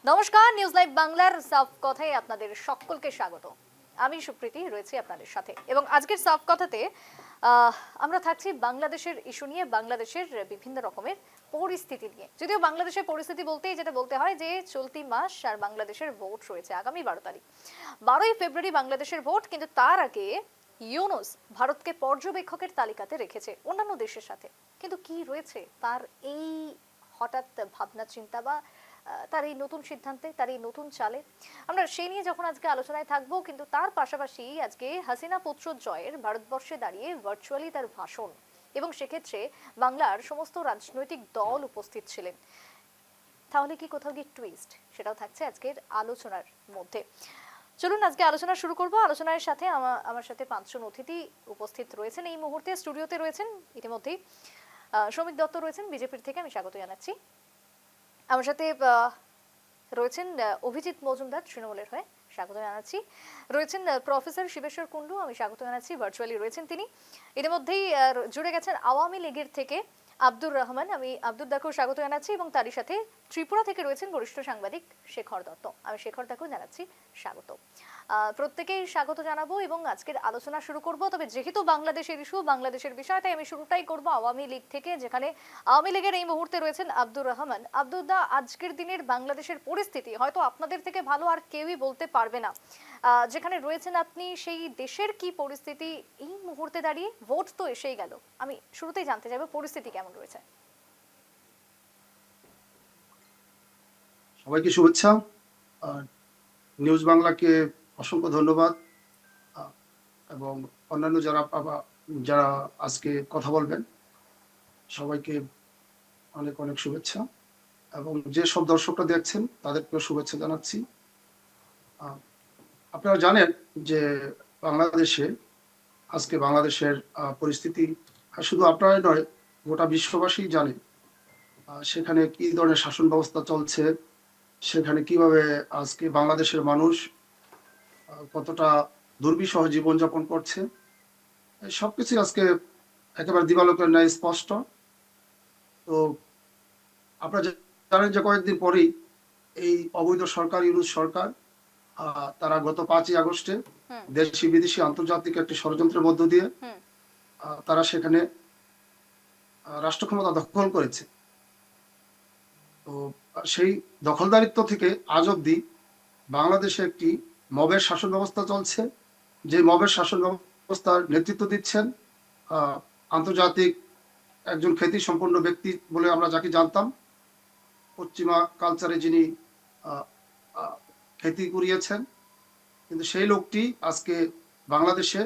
নমস্কার, news live বাংলার সাফ কথায় আপনাদের সকলকে স্বাগত। আমি সুপ্রীতি রয়েছি আপনাদের সাথে এবং আজকের সাফ কথাতে আমরা থাকছি বাংলাদেশের ইস্যু নিয়ে, বাংলাদেশের বিভিন্ন রকমের পরিস্থিতি নিয়ে। যদিও বাংলাদেশের পরিস্থিতি বলতেই যেটা বলতে হয় যে চলতি মাস আর বাংলাদেশের ভোট রয়েছে আগামী 12 তারিখ, 12ই ফেব্রুয়ারি বাংলাদেশের ভোট। কিন্তু তার আগে ইউনুস ভারতকে পর্যবেক্ষকের তালিকাতে রেখেছে অন্যান্য দেশের সাথে। কিন্তু কি রয়েছে তার এই হঠাৎ ভাবনা চিন্তা বা তার এই নতুন সিদ্ধান্তে, তার এই নতুন চালে, আমরা সেই নিয়ে যখন আজকে আলোচনায় থাকবো। কিন্তু তার পাশাপাশি আজকে হাসিনা পুত্র জয়ের ভারতবর্ষে দাঁড়িয়ে ভার্চুয়ালি তার ভাষণ, এবং সেক্ষেত্রে বাংলার সমস্ত রাজনৈতিক দল উপস্থিত ছিলেন। তাহলে কি কোথাও গিয়ে টুইস্ট, সেটাও থাকছে আজকের আলোচনার মধ্যে। চলুন আজকে আলোচনা শুরু করব। আলোচনার সাথে আমার সাথে 5 জন অতিথি উপস্থিত রয়েছেন এই মুহূর্তে, স্টুডিওতে রয়েছেন ইতিমধ্যেই। শ্রমিক দত্ত রয়েছেন বিজেপির থেকে, আমি স্বাগত জানাচ্ছি। আমার সাথে রয়েছেন অভিজিৎ মজুমদার তৃণমূলের হয়ে, স্বাগত জানাচ্ছি। রয়েছেন প্রফেসর শিবেশ্বর কুণ্ডু, আমি স্বাগত জানাচ্ছি, ভার্চুয়ালি রয়েছেন তিনি। ইতিমধ্যেই জুড়ে গেছেন আওয়ামী লীগের থেকে আব্দুর রহমান, আমি আব্দুর দাকেও স্বাগত জানাচ্ছি। এবং তারই সাথে ত্রিপুরা থেকে রয়েছেন বরিষ্ঠ সাংবাদিক শেখর দত্ত, আমি শেখর দাকেও জানাচ্ছি স্বাগত। প্রত্যেকেই স্বাগত জানাবো এবং আজকের আলোচনা শুরু করব। তবে যেহেতু বাংলাদেশের ইস্যু, বাংলাদেশের বিষয়, তাই আমি শুরুটাই করব আওয়ামী লীগ থেকে, যেখানে আওয়ামী লীগের এই মুহূর্তে রয়েছেন আব্দুর রহমান। আব্দুর দা, আজকের দিনের বাংলাদেশের পরিস্থিতি হয়তো আপনাদের থেকে ভালো আর কেউই বলতে পারবে না। যেখানে রয়েছেন আপনি, সেই দেশের কি পরিস্থিতি এই মুহূর্তে দাঁড়িয়ে? ভোট তো এসেই গেল, আমি শুরুতেই জানতে চাইবো পরিস্থিতি কেমন রয়েছে। সবাইকে শুভেচ্ছা। নিউজ বাংলাকে অসংখ্য ধন্যবাদ এবং অন্যান্য যারা আজকে কথা বলবেন সবাইকে অনেক অনেক শুভেচ্ছা, এবং যে সব দর্শকরা দেখছেন তাদেরকেও শুভেচ্ছা জানাচ্ছি। আপনারা জানেন যে বাংলাদেশের পরিস্থিতি শুধু আপনারাই নয়, গোটা বিশ্ববাসী জানে সেখানে কি ধরনের শাসন ব্যবস্থা চলছে, সেখানে কিভাবে আজকে বাংলাদেশের মানুষ কতটা দুর্বিষহ জীবনযাপন করছে। সবকিছু আজকে একেবারে দিবালোকের ন্যায় স্পষ্ট। তো আপনারা জানেন যে কয়েকদিন পরেই এই অবৈধ সরকার, ইউনূস সরকার, তারা গত 5ই আগস্টে দেশি বিদেশি আন্তর্জাতিক একটি ষড়যন্ত্রের মধ্য দিয়ে তারা সেখানে রাষ্ট্র ক্ষমতা দখল করেছে। তো সেই দখলদারিত্ব থেকে আজ অব্দি বাংলাদেশে একটি মবের শাসন ব্যবস্থা চলছে, যে মবের শাসন ব্যবস্থার নেতৃত্ব দিচ্ছেন আন্তর্জাতিক একজন খ্যাতি সম্পন্ন ব্যক্তি বলে আমরা যাকে জানতাম, পশ্চিমা কালচারে যিনি খ্যাতি কুড়িয়েছেন। কিন্তু সেই লোকটি আজকে বাংলাদেশে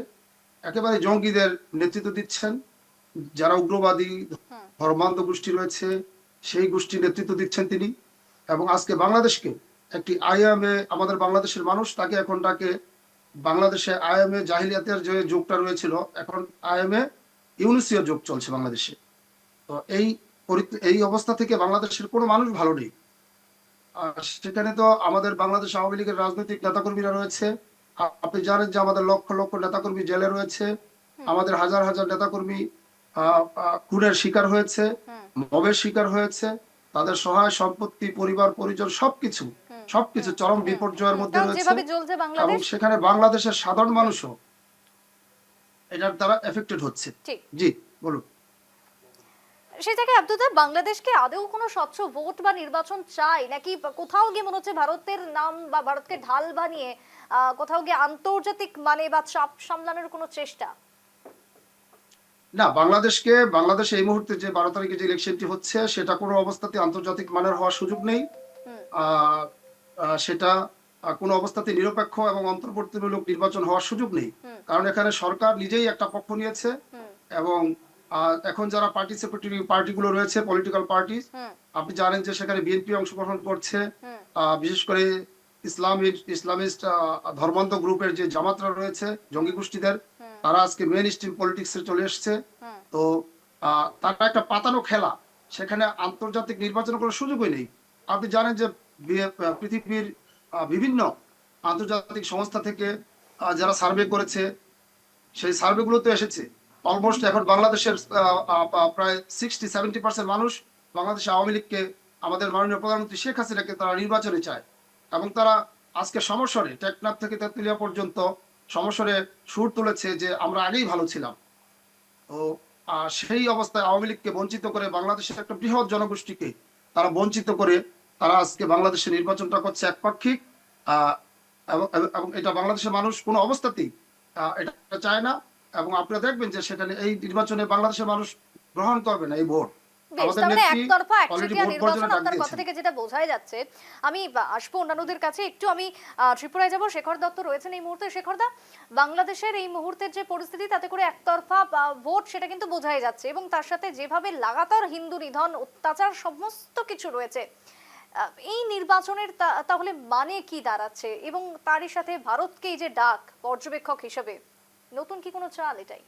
একেবারে জঙ্গিদের নেতৃত্ব দিচ্ছেন, যারা উগ্রবাদী ধর্মান্ধ গোষ্ঠী রয়েছে সেই গোষ্ঠীর নেতৃত্ব দিচ্ছেন তিনি। এবং আজকে বাংলাদেশকে একটি আইএমএ, আমাদের বাংলাদেশের মানুষ তাকে এখন ডাকে, বাংলাদেশে আইএমএ জাহিলিয়াতের যে যুগটা রয়েছিল, এখন আইএমএ ইউনুসীয় যুগ চলছে বাংলাদেশে। তো এই অবস্থা থেকে বাংলাদেশের কোনো মানুষ ভালো নেই। আর সেখানে তো আমাদের বাংলাদেশ আওয়ামী লীগের রাজনৈতিক নেতাকর্মীরা রয়েছে। আপনি জানেন যে আমাদের লক্ষ লক্ষ নেতাকর্মী জেলে রয়েছে, আমাদের হাজার হাজার নেতাকর্মী খুনের শিকার হয়েছে, মবের শিকার হয়েছে, তাদের সহায় সম্পত্তি, পরিবার পরিজন সবকিছু চরম বিপর্যয়ের মধ্যে রয়েছে। এবং সেখানে বাংলাদেশের সাধারণ মানুষও এটার দ্বারা এফেক্টেড হচ্ছে। জি বলুন। সেই জায়গায় আব্দুল্লাহ, বাংলাদেশকে আদৌ কোনো স্বচ্ছ ভোট বা নির্বাচন চাই, নাকি কোথাও গিয়ে মনে হচ্ছে ভারতের নাম বা ভারতকে ঢাল বানিয়ে কোথাও গিয়ে আন্তর্জাতিক মানে বা চাপ সামলানোর কোনো চেষ্টা? না, বাংলাদেশ এই মুহূর্তে যে 12 তারিখে যে ইলেকশনটি হচ্ছে সেটা কোনো অবস্থাতে আন্তর্জাতিক মানের হওয়ার সুযোগ নেই। সেটা কোনো অবস্থাতে নিরপেক্ষ এবং অন্তর্বর্তীমূলক নির্বাচন হওয়ার সুযোগ নেই, কারণ এখানে সরকার নিজেই একটা পক্ষ নিয়েছে। এবং এখন যারা পার্টিসিপেটরি পার্টিগুলো রয়েছে, পলিটিক্যাল পার্টি, আপনি জানেন যে সেখানে বিএনপি অংশগ্রহণ করছে। বিশেষ করে ইসলামিস্ট ধর্মান্ধ গ্রুপের যে জামাতরা রয়েছে, জঙ্গি গোষ্ঠীদের, তারা আজকে মেইন স্ট্রিম পলিটিক্সে চলে এসছে। তো তারা একটা পাতানো খেলা, সেখানে আন্তর্জাতিক নির্বাচনের কোনো সুযোগই নেই। আপনি জানেন যে পৃথিবীর বিভিন্ন আন্তর্জাতিক সংস্থা থেকে যারা সার্ভে করেছে, সেই সার্ভেগুলোতে এসেছে অলমোস্ট এখন বাংলাদেশের প্রায় 60-70% মানুষ বাংলাদেশ আওয়ামী লীগকে আমাদের মাননীয় প্রধানমন্ত্রী শেখ হাসিনাকে তারা নির্বাচনে চায়, এবং তারা আজকে সমস্বরে টেকনাফ থেকে তেঁতুলিয়া পর্যন্ত সমস্বরে সুর তুলেছে যে আমরা আগেই ভালো ছিলাম। তো সেই অবস্থায় আওয়ামী লীগকে বঞ্চিত করে, বাংলাদেশের একটা বৃহৎ জনগোষ্ঠীকে তারা বঞ্চিত করে তারা আজকে বাংলাদেশের নির্বাচনটা করছে একপাক্ষিক। আহ, এবং এটা বাংলাদেশের মানুষ কোনো অবস্থাতেই এটা চায় না। এবং আপনারা দেখবেন যে সেখানে এই নির্বাচনে বাংলাদেশের মানুষ গ্রহণ করবে না এই ভোট। বেশ, আমাদের তার মানে নেত্রী একতরফা অলরেডি একচেটিয়া ভোট নির্বাচন বর্জনের ডাক আপনার কথা দিয়েছেন। থেকে যেটা বোঝাই যাচ্ছে। আমি আসবো অন্যান্যদের কাছে একটু। আমি ত্রিপুরায় যাব, শেখর দত্ত রয়েছেন এই মুহূর্তে। শেখর দা, বাংলাদেশের এই মুহূর্তের যে পরিস্থিতি, তাতে করে একতরফা ভোট সেটা কিন্তু বোঝাই যাচ্ছে, এবং তার সাথে যেভাবে লাগাতার হিন্দু নিধন, অত্যাচার সমস্ত কিছু রয়েছে। এই নির্বাচনের তাহলে মানে কি দাঁড়াচ্ছে, এবং তারই সাথে ভারতকে এই যে ডাক পর্যবেক্ষক হিসেবে, নতুন কি কোনো চাল এটাই?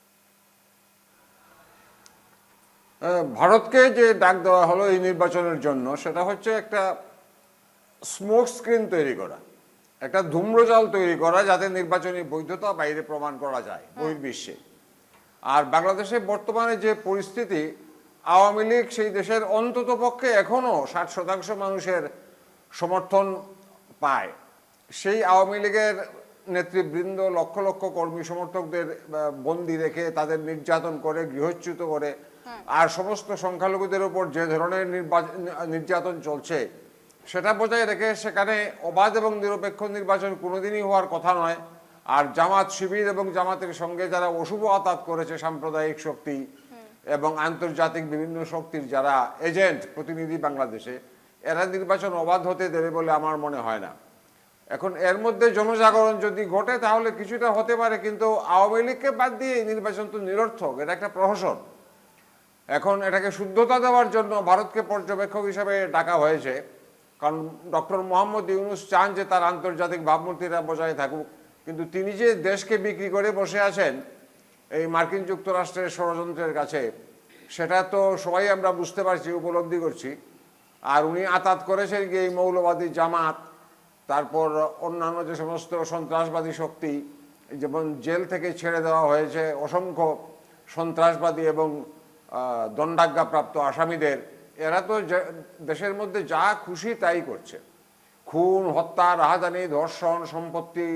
ভারতকে যে ডাক দেওয়া হলো এই নির্বাচনের জন্য, সেটা হচ্ছে একটা স্মোক স্ক্রিন তৈরি করা, একটা ধূম্রজাল তৈরি করা, যাতে নির্বাচনী বৈধতা বাইরে প্রমাণ করা যায় বহির্বিশ্বে। আর বাংলাদেশে বর্তমানে যে পরিস্থিতি, আওয়ামী লীগ সেই দেশের অন্তত পক্ষে এখনো 60% মানুষের সমর্থন পায়। সেই আওয়ামী লীগের নেতৃবৃন্দ লক্ষ লক্ষ কর্মী সমর্থকদের বন্দি রেখে তাদের নির্যাতন করে, গৃহচ্যুত করে, আর সমস্ত সংখ্যালঘুদের উপর যে ধরনের নির্যাতন চলছে সেটা বজায় রেখে সেখানে অবাধ এবং নিরপেক্ষ নির্বাচন কোনোদিনই হওয়ার কথা নয়। আর জামাত শিবির এবং জামাতের সঙ্গে যারা অশুভ আতাত করেছে, সাম্প্রদায়িক শক্তি এবং আন্তর্জাতিক বিভিন্ন শক্তির যারা এজেন্ট, প্রতিনিধি বাংলাদেশে, এরা নির্বাচন অবাধ হতে দেবে বলে আমার মনে হয় না। এখন এর মধ্যে জনজাগরণ যদি ঘটে তাহলে কিছুটা হতে পারে, কিন্তু আওয়ামী লীগকে বাদ দিয়ে এই নির্বাচন তো নিরর্থক, এটা একটা প্রহসন। এখন এটাকে শুদ্ধতা দেওয়ার জন্য ভারতকে পর্যবেক্ষক হিসাবে ডাকা হয়েছে, কারণ ডক্টর মোহাম্মদ ইউনূস চান যে তার আন্তর্জাতিক ভাবমূর্তিটা বজায় থাকুক, কিন্তু তিনি যে দেশকে বিক্রি করে বসে আছেন এই মার্কিন যুক্তরাষ্ট্রের ষড়যন্ত্রের কাছে, সেটা তো সবাই আমরা বুঝতে পারছি, উপলব্ধি করছি। আর উনি আতাত করেছেন যে এই মৌলবাদী জামাত, তারপর অন্যান্য যে সমস্ত সন্ত্রাসবাদী শক্তি, যেমন জেল থেকে ছেড়ে দেওয়া হয়েছে অসংখ্য সন্ত্রাসবাদী এবং দণ্ডাজ্ঞাপ্রাপ্ত আসামিদের, এরা তো দেশের মধ্যে যা খুশি তাই করছে। খুন, হত্যা, রাহাজানি, ধর্ষণ, সম্পত্তি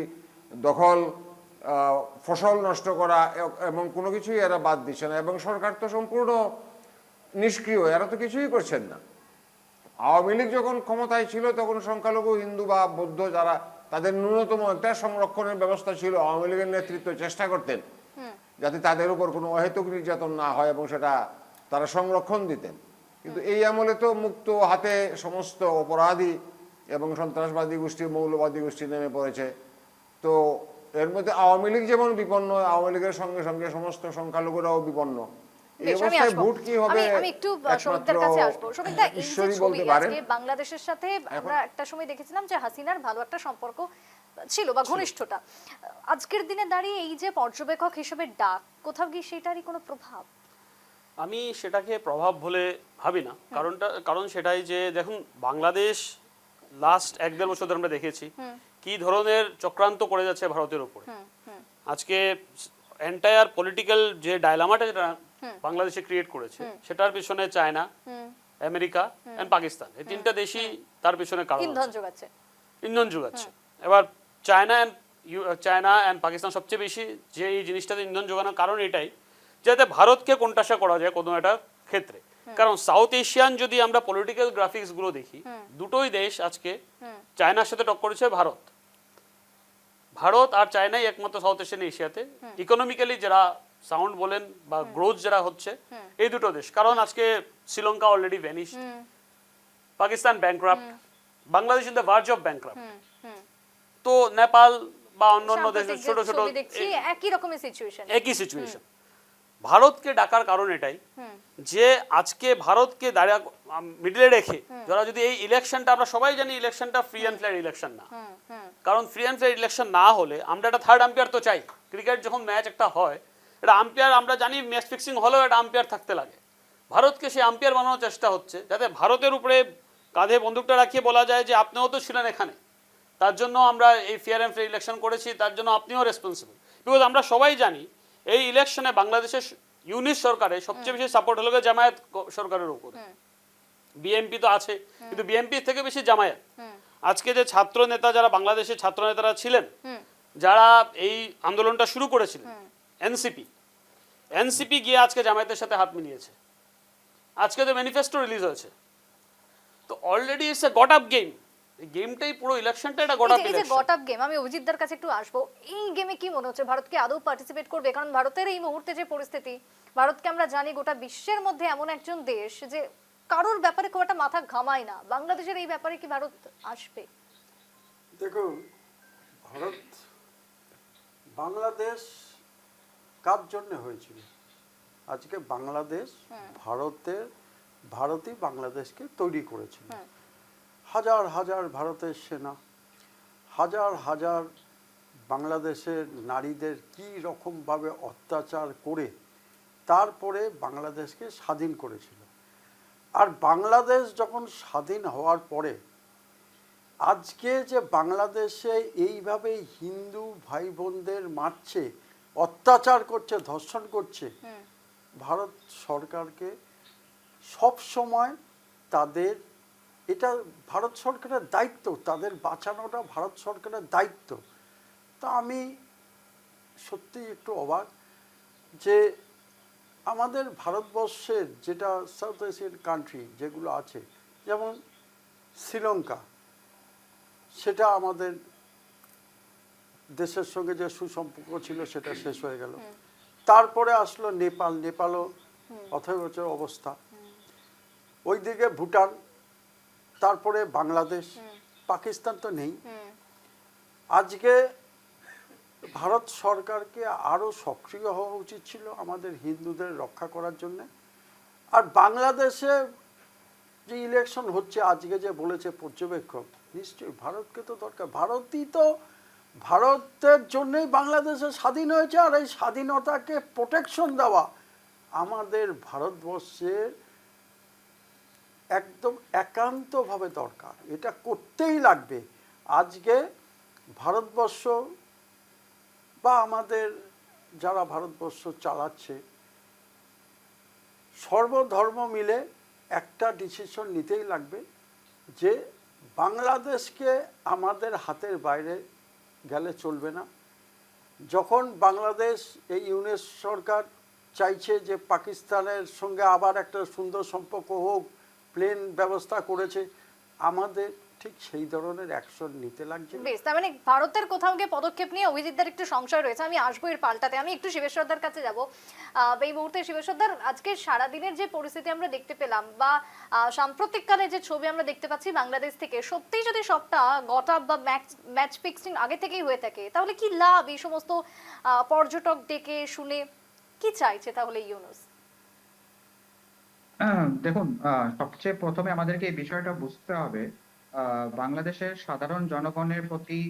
দখল, ফসল নষ্ট করা, এবং কোনো কিছুই এরা বাদ দিচ্ছে না। এবং সরকার তো সম্পূর্ণ নিষ্ক্রিয়, এরা তো কিছুই করছেন না। আওয়ামী লীগ যখন ক্ষমতায় ছিল তখন সংখ্যালঘু হিন্দু বা বৌদ্ধ যারা, তাদের ন্যূনতম একটা সংরক্ষণের ব্যবস্থা ছিল। আওয়ামী লীগের নেতৃত্ব চেষ্টা করতেন যাতে তাদের উপর কোনো অহেতুক নির্যাতন না হয়, এবং সেটা তারা সংরক্ষণ দিতেন। কিন্তু এই আমলে তো মুক্ত হাতে সমস্ত অপরাধী এবং সন্ত্রাসবাদী গোষ্ঠী, মৌলবাদী গোষ্ঠী নেমে পড়েছে। তো এর মধ্যে আওয়ামী লীগ যেমন বিপন্ন, আওয়ামী লীগের সঙ্গে সঙ্গে সমস্ত সংখ্যালঘুরাও বিপন্ন। এই অবস্থায় ভোট কি হবে আমি একটু শোভিকদার কাছে আসবো। শোভিকদা, এই যে ঈশ্বরই ছবি বলতে পারেন। আজকে বাংলাদেশের সাথে আমরা একটা সময় দেখেছিলাম যে হাসিনার ভালো একটা সম্পর্ক ছিল বা ঘনিষ্ঠতা, আজকের দিনে দাঁড়িয়ে এই যে পর্যবেক্ষক হিসেবে ডাক, কোথাও গিয়ে সেটারই কোনো প্রভাব? আমি সেটাকে প্রভাব বলে ভাবি না। কারণ সেটাই যে দেখুন, বাংলাদেশ লাস্ট 1-1.5 বছর ধরে আমরা দেখেছি কি ধরনের চক্রান্ত করে যাচ্ছে ভারতের উপরে। আজকে এন্টায়ার পলিটিক্যাল যে ডায়লামাটা যেটা বাংলাদেশে ক্রিয়েট করেছে, সেটার পিছনে চায়না, আমেরিকা এন্ড পাকিস্তান, এই তিনটা দেশই তার পিছনে কারণ ইন্ধন যোগাচ্ছে। এবার চায়না এন্ড পাকিস্তান সবচেয়ে বেশি যে এই জিনিসটাতে ইন্ধন যোগানোর কারণ এটাই, যাতে ভারতকে কোণঠাসা করা যায় কোনো একটা ক্ষেত্রে। কারণ সাউথ এশিয়ান যদি আমরা পলিটিক্যাল গ্রাফিক্স গুলো দেখি, দুটোই দেশ আজকে চায়নার সাথে টক্কর করেছে ভারত আর চায়নাই একমাত্র সাউথ এশিয়ান এশিয়াতে ইকোনমিক্যালি যারা সাউন্ড বলেন বা গ্রোথ যারা হচ্ছে এই দুটো দেশ। কারণ আজকে Sri Lanka already vanished, Pakistan bankrupt, Bangladesh in the verge of bankrupt. তো নেপাল বা অন্যান্য দেশ ছোট ছোট একই সিচুয়েশন। ভারতকে ডাকার কারণ এটাই যে আজকে ভারতকে মিডলে রেখে যারা যদি এই ইলেকশনটা, আমরা সবাই জানি ইলেকশনটা ফ্রি অ্যান্ড ফেয়ার ইলেকশন না, কারণ ফ্রি অ্যান্ড ফেয়ার ইলেকশন না হলে আমরা একটা থার্ড আম্পায়ার তো চাই। ক্রিকেট যখন ম্যাচ একটা হয়, এটা আম্পায়ার আমরা জানি ম্যাচ ফিক্সিং হলেও একটা আম্পায়ার থাকতে লাগে। ভারতকে সেই আম্পায়ার বানানোর চেষ্টা হচ্ছে, যাতে ভারতের উপরে কাঁধে বন্দুকটা রাখিয়ে বলা যায় যে আপনিও তো ছিলেন এখানে, তার জন্য আমরা এই ফেয়ার অ্যান্ড ফেয়ার ইলেকশন করেছি, তার জন্য আপনিও রেসপন্সিবল। বিকজ আমরা সবাই জানি এই ইলেকশনে বাংলাদেশের ইউনিট সরকারের সবচেয়ে বেশি সাপোর্ট হলো জামায়াত সরকারের উপরে। বিএনপি তো আছে, কিন্তু বিএনপি থেকে বেশি জামায়াত। আজকে যে ছাত্র নেতা যারা বাংলাদেশের ছাত্র নেতারা ছিলেন, যারা এই আন্দোলনটা শুরু করেছিলেন, এনসিপি গিয়ে আজকে জামায়াতের সাথে হাত মিলিয়েছে। আজকে তো ম্যানিফেস্টো রিলিজ হয়েছে। তো already it's a got up game. এই গেমটাই পুরো ইলেকশনটা এটা গট আপ এই যে ইলেকশন। গট আপ গেম, আমি অভিজিৎদার কাছে একটু আসবো। এই গেমে কি মনে হচ্ছে ভারত কি আদৌ পার্টিসিপেট করবে? কারণ ভারতের এই মুহূর্তে যে পরিস্থিতি, ভারতকে আমরা জানি গোটা বিশ্বের মধ্যে এমন একজন দেশ যে কারোর ব্যাপারে খুব একটা মাথা ঘামায় না। বাংলাদেশের এই ব্যাপারে কি ভারত আসবে? দেখুন, ভারত বাংলাদেশ কার জন্য হয়েছিল? আজকে বাংলাদেশ ভারতই বাংলাদেশকে তৈরি করেছিল। হাজার হাজার ভারতের সেনা, হাজার হাজার বাংলাদেশের নারীদের কি রকমভাবে অত্যাচার করে তারপরে বাংলাদেশকে স্বাধীন করেছিল। আর বাংলাদেশ যখন স্বাধীন হওয়ার পরে আজকে যে বাংলাদেশে এইভাবে হিন্দু ভাই বোনদের মারছে, অত্যাচার করছে, ধর্ষণ করছে, ভারত সরকারকে সব সময় তাদের, এটা ভারত সরকারের দায়িত্ব, তাদের বাঁচানোটা ভারত সরকারের দায়িত্ব। তা আমি সত্যি একটু অবাক যে আমাদের ভারতবর্ষের যেটা সাউথ এশিয়ান কান্ট্রি যেগুলো আছে, যেমন শ্রীলঙ্কা, সেটা আমাদের দেশের সঙ্গে যে সুসম্পর্ক ছিল সেটা শেষ হয়ে গেল। তারপরে আসলো নেপালও অথৈবচর অবস্থা, ওইদিকে ভুটান, তারপরে বাংলাদেশ, পাকিস্তান তো নেই। আজকে ভারত সরকারকে আরও সক্রিয় হওয়া উচিত ছিল আমাদের হিন্দুদের রক্ষা করার জন্য। আর বাংলাদেশে যে ইলেকশন হচ্ছে আজকে, যে বলেছে পর্যবেক্ষক, নিশ্চয়ই ভারতকে তো দরকার। ভারতের জন্যই বাংলাদেশে স্বাধীন হয়েছে। আর এই স্বাধীনতাকে প্রোটেকশন দেওয়া আমাদের ভারতবর্ষের একদম একান্তভাবে দরকার, এটা করতেই লাগবে। আজকে ভারতবর্ষ বা আমাদের যারা ভারতবর্ষ চালাচ্ছে, সর্বধর্ম মিলে একটা ডিসিশন নিতেই লাগবে যে বাংলাদেশকে আমাদের হাতের বাইরে গেলে চলবে না। যখন বাংলাদেশ, এই ইউনিস সরকার চাইছে যে পাকিস্তানের সঙ্গে আবার একটা সুন্দর সম্পর্ক হোক, প্লেন ব্যবস্থা করেছে, আমাদের ঠিক সেই ধরনের অ্যাকশন নিতে লাগছে। বেশ, তার মানে ভারতের কোথাও গিয়ে পদক্ষেপ নিয়ে অভিজিৎদার একটু সংশয় রয়েছে। আমি আসবো এর পাল্টাতে, আমি একটু শিবেশ্বরদার কাছে যাব। এই মুহূর্তে শিবেশ্বরদার, আজকে সারাদিনের যে পরিস্থিতি আমরা দেখতে পেলাম বা সাম্প্রতিককালে যে ছবি আমরা দেখতে পাচ্ছি বাংলাদেশ থেকে, সত্যিই যদি সবটা গট আপ বা ম্যাচ ফিক্সিং আগে থেকেই হয়ে থাকে, তাহলে কি লাভ এই সমস্ত পর্যটক ডেকে শুনে? কি চাইছে তাহলে ইউনুস? দেখুন, সবচেয়ে প্রথমে আমাদেরকে এই বিষয়টা বুঝতে হবে, বাংলাদেশের সাধারণ জনগণের প্রতি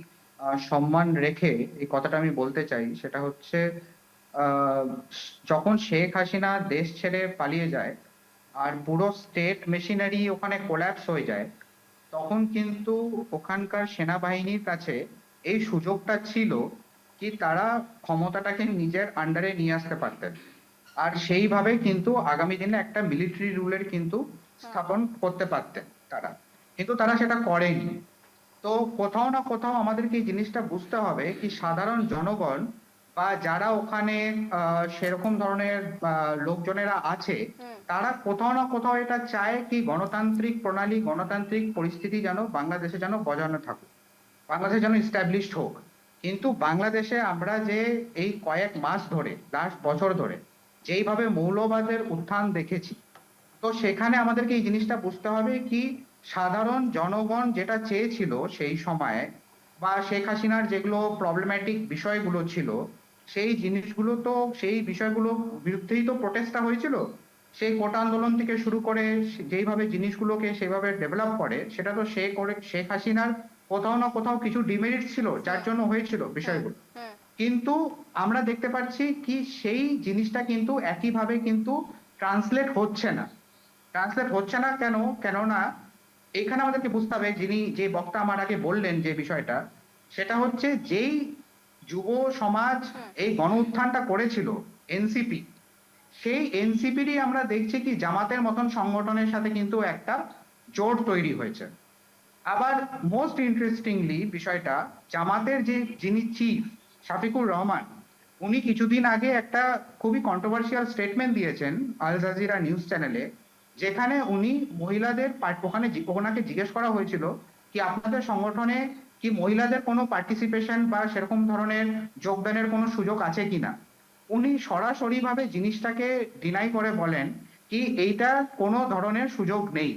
সম্মান রেখে এই কথাটা আমি বলতে চাই। সেটা হচ্ছে, আহ, যখন শেখ হাসিনা দেশ ছেড়ে পালিয়ে যায় আর পুরো স্টেট মেশিনারি ওখানে কোল্যাপস হয়ে যায়, তখন কিন্তু ওখানকার সেনাবাহিনীর কাছে এই সুযোগটা ছিল কি তারা ক্ষমতাটাকে নিজের আন্ডারে নিয়ে আসতে পারতেন, আর সেইভাবে কিন্তু আগামী দিনে একটা মিলিটারি রুলের কিন্তু স্থাপন করতে পারতেন তারা, কিন্তু তারা সেটা করেনি। তো কোথাও না কোথাও আমাদেরকে এই জিনিসটা বুঝতে হবে কি সাধারণ জনগণ বা যারা ওখানে সেরকম ধরনের লোকজনেরা আছে, তারা কোথাও না কোথাও এটা চায় কি গণতান্ত্রিক প্রণালী, গণতান্ত্রিক পরিস্থিতি যেন বাংলাদেশে যেন বজানো থাকুক, বাংলাদেশে যেন ইস্টাবলিশড হোক। কিন্তু বাংলাদেশে আমরা যে এই কয়েক মাস ধরে, লাস্ট বছর ধরে যেইভাবে মৌলবাদের উত্থান দেখেছি, তো সেখানে আমাদেরকে এই জিনিসটা বুঝতে হবে কি সাধারণ জনগণ যেটা চেয়েছিল সেই সময়ে, বা শেখ হাসিনার যেগুলো প্রবলেম্যাটিক বিষয়গুলো ছিল, সেই জিনিসগুলো তো, সেই বিষয়গুলো বিরুদ্ধেই তো প্রোটেস্টটা হয়েছিল। সেই কোটা আন্দোলন থেকে শুরু করে যেইভাবে জিনিসগুলোকে সেভাবে ডেভেলপ করে, সেটা তো শেখ হাসিনার কোথাও না কোথাও কিছু ডিমেরিট ছিল যার জন্য হয়েছিল বিষয়গুলো। কিন্তু আমরা দেখতে পাচ্ছি কি সেই জিনিসটা কিন্তু একইভাবে কিন্তু ট্রান্সলেট হচ্ছে না। কেননা এখানে আমাদেরকে বুঝতে হবে, যে বক্তা আমার আগে বললেন যে বিষয়টা, সেটা হচ্ছে যেই যুব সমাজ এই গণ উত্থানটা করেছিল, এনসিপি, সেই এনসিপিরই আমরা দেখছি কি জামাতের মতন সংগঠনের সাথে কিন্তু একটা জোট তৈরি হয়েছে। আবার মোস্ট ইন্টারেস্টিংলি বিষয়টা, জামাতের যিনি চিফ শাফিকুর রহমান, উনি কিছুদিন আগে একটা খুবই কন্ট্রোভার্সিয়াল স্টেটমেন্ট দিয়েছেন আল জাজিরা নিউজ চ্যানেলে, যেখানে উনি মহিলাদের ওনাকে জিজ্ঞেস করা হয়েছিল কি আপনাদের সংগঠনে কি মহিলাদের কোনো পার্টিসিপেশন বা সেরকম ধরনের যোগদানের কোনো সুযোগ আছে কিনা। উনি সরাসরি ভাবে জিনিসটাকে ডিনাই করে বলেন কি এইটা কোনো ধরনের সুযোগ নেই।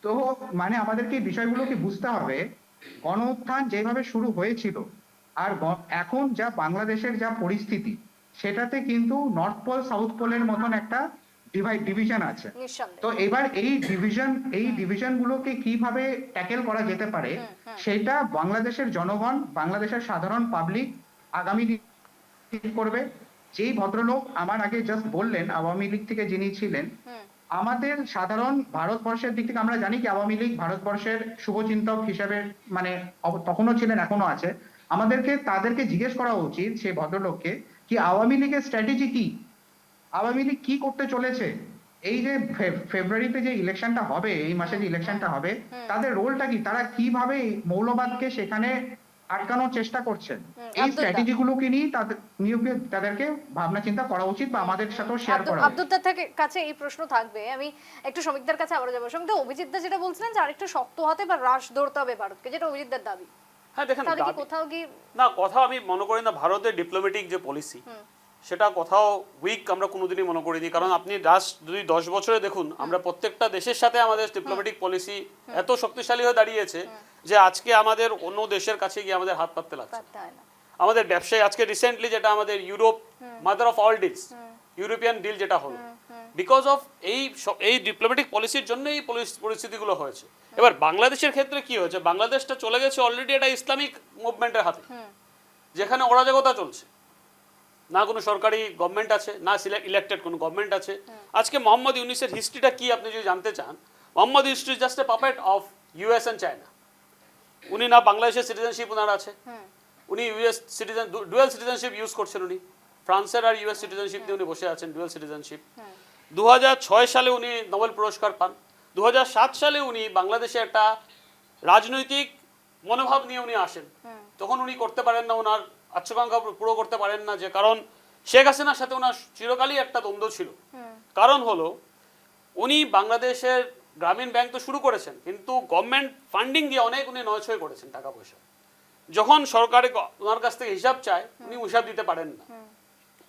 তো মানে আমাদেরকে এই বিষয়গুলোকে বুঝতে হবে, গণ উত্থান যেভাবে শুরু হয়েছিল আর এখন যা বাংলাদেশের যা পরিস্থিতি, সেটাতে কিন্তু নর্থ পোল সাউথ পোলের মতন একটা ডিভিশন আছে। তো এবার এই ডিভিশন গুলোকে কিভাবে ট্যাকেল করা যেতে পারে সেটা বাংলাদেশের জনগণ, বাংলাদেশের সাধারণ পাবলিক আগামী দিন করবে। যেই ভদ্রলোক আমার আগে জাস্ট বললেন আওয়ামী লীগ থেকে যিনি ছিলেন, আমাদের সাধারণ ভারতবর্ষের দিক থেকে আমরা জানি কি আওয়ামী লীগ ভারতবর্ষের শুভচিন্তক হিসেবে মানে তখনও ছিলেন, এখনো আছে। তাদেরকে জিজ্ঞেস করা উচিত সেই ভদ্রলোককে কি আওয়ামী লীগের স্ট্র্যাটেজি কি, আওয়ামী লীগ কি করতে চলেছে, এই যে ফেব্রুয়ারিতে যে ইলেকশনটা হবে, এই মাসে যে ইলেকশনটা হবে, তাদের রোলটা কি, তারা কিভাবে মৌলবাদকে সেখানে আটকানোর চেষ্টা করছেন। এই স্ট্র্যাটেজি গুলোকে নিয়ে তাদেরকে ভাবনা চিন্তা করা উচিত বা আমাদের সাথেও শেয়ার করা উচিত। আব্দুল থেকে কাছে এই প্রশ্ন থাকবে, আমি একটু সমীকদার কাছে আবার যাবো। সঙ্গে অভিজিৎ দা যেটা বলছিলেন যে আরেকটু শক্ত হাতে বা রাশ ধরতে হবে ভারতকে, যেটা অভিজিৎ দার দাবি। হ্যাঁ দেখেন, তাহলে কি কোথাও কি না, কথা আমি মনে করি না ভারতের ডিপ্লোম্যাটিক যে পলিসি সেটা কোথাও উইক আমরা কোনোদিনই মনে করিনি। কারণ আপনি যদি 10 বছরে দেখুন, আমরা প্রত্যেকটা দেশের সাথে আমাদের ডিপ্লোম্যাটিক পলিসি এত শক্তিশালী হয়ে দাঁড়িয়েছে যে আজকে আমাদের অন্য দেশের কাছে গিয়ে আমাদের হাত পাততে লাগছে। আমাদের ব্যবসায় আজকে রিসেন্টলি যেটা আমাদের Europe mother of all deals, European deal যেটা হলো, বিকজ অফ এই ডিপ্লোম্যাটিক পলিসির জন্য এই পরিস্থিতিগুলো হয়েছে। এবার বাংলাদেশের ক্ষেত্রে কি হয়েছে, বাংলাদেশটা চলে গেছে অলরেডি একটা ইসলামিক মুভমেন্টের হাতে, যেখানে অরাজকতা চলছে, না কোনো সরকারি গভর্নমেন্ট আছে, না ইলেক্টেড কোনো গভর্নমেন্ট আছে। আজকে মোহাম্মদ ইউনিসের হিস্ট্রিটা কি আপনি যদি জানতে চান, Mohammad Yunus is just a puppet of US and China. উনি না বাংলাদেশের সিটিজেনশিপ ওনার আছে, উনি US citizen, dual citizenship use করছেন উনি, ফ্রান্সের আর ইউএস সিটিজেনশিপ দিয়ে উনি বসে আছেন, ডুয়াল সিটিজেনশিপ। 2006 সালে উনি নোবেল পুরস্কার পান। 2007 সালে উনি বাংলাদেশে একটা রাজনৈতিক মনোভাব নিয়ে উনি আসেন। তখন উনি করতে পারেন না, ওনার আকাঙ্ক্ষা পুরো করতে পারেন না, যে কারণ শেখ হাসিনার সাথে ওনার চিরকালই একটা দ্বন্দ্ব ছিল। কারণ হলো উনি বাংলাদেশের গ্রামীণ ব্যাংক তো শুরু করেছেন, কিন্তু গভর্নমেন্ট ফান্ডিং দিয়ে অনেক উনি নয়ছয় করেছেন টাকা পয়সা। যখন সরকারে ওনার কাছ থেকে হিসাব চায়, উনি হিসাব দিতে পারেন না।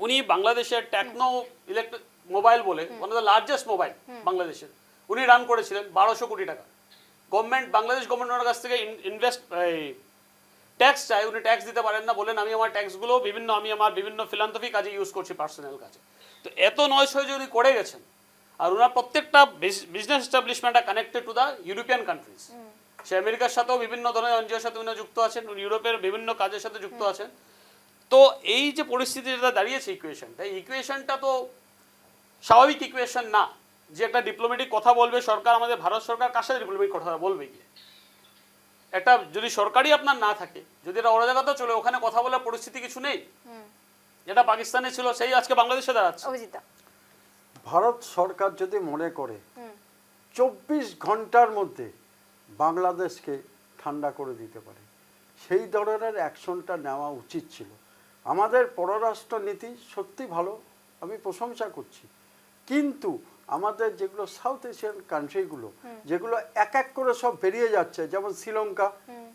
উনি বাংলাদেশের টেকনো ইলেকট্রিক মোবাইল বলে one of the largest mobile বাংলাদেশের উনি রান করেছিলেন 1200 কোটি টাকা। বাংলাদেশ গভর্নমেন্ট ওনার কাছ থেকে ট্যাক্স চাই, উনি ট্যাক্স দিতে পারেন না, বলেন আমি আমার ট্যাক্সগুলো আমি আমার বিভিন্ন ফিলান্থ্রফি কাজে ইউজ করছি, পার্সোনাল কাজে। তো এত নয়ছয় যে উনি করে গেছেন, আর ওনার প্রত্যেকটা business establishment connected to the European countries. সে আমেরিকার সাথেও বিভিন্ন ধরনের এনজিওর সাথে উনি যুক্ত আছেন, ইউরোপের বিভিন্ন কাজের সাথে যুক্ত আছেন। তো এই যে পরিস্থিতি যেটা দাঁড়িয়েছে ইকুয়েশনটা তো স্বাভাবিক ইকুয়েশন না, যে একটা ডিপ্লোম্যাটিক কথা বলবে সরকার, আমাদের ভারত সরকার কার সাথে ডিপ্লোম্যাটিক কথা বলবে গিয়ে। একটা যদি সরকারই আপনার না থাকে, যদি এটা অরাজকতা চলে, ওখানে কথা বলার পরিস্থিতি কিছু নেই। যেটা পাকিস্তানে ছিল সেই আজকে বাংলাদেশে দাঁড়াচ্ছে। ভারত সরকার যদি মনে করে 24 ঘন্টার মধ্যে বাংলাদেশকে ঠান্ডা করে দিতে পারে, সেই ধরনের অ্যাকশনটা নেওয়া উচিত ছিল। আমাদের পররাষ্ট্র নীতি সত্যি ভালো, আমি প্রশংসা করছি, কিন্তু আমাদের যেগুলো সাউথ এশিয়ান কান্ট্রিগুলো, যেগুলো এক এক করে সব বেরিয়ে যাচ্ছে, যেমন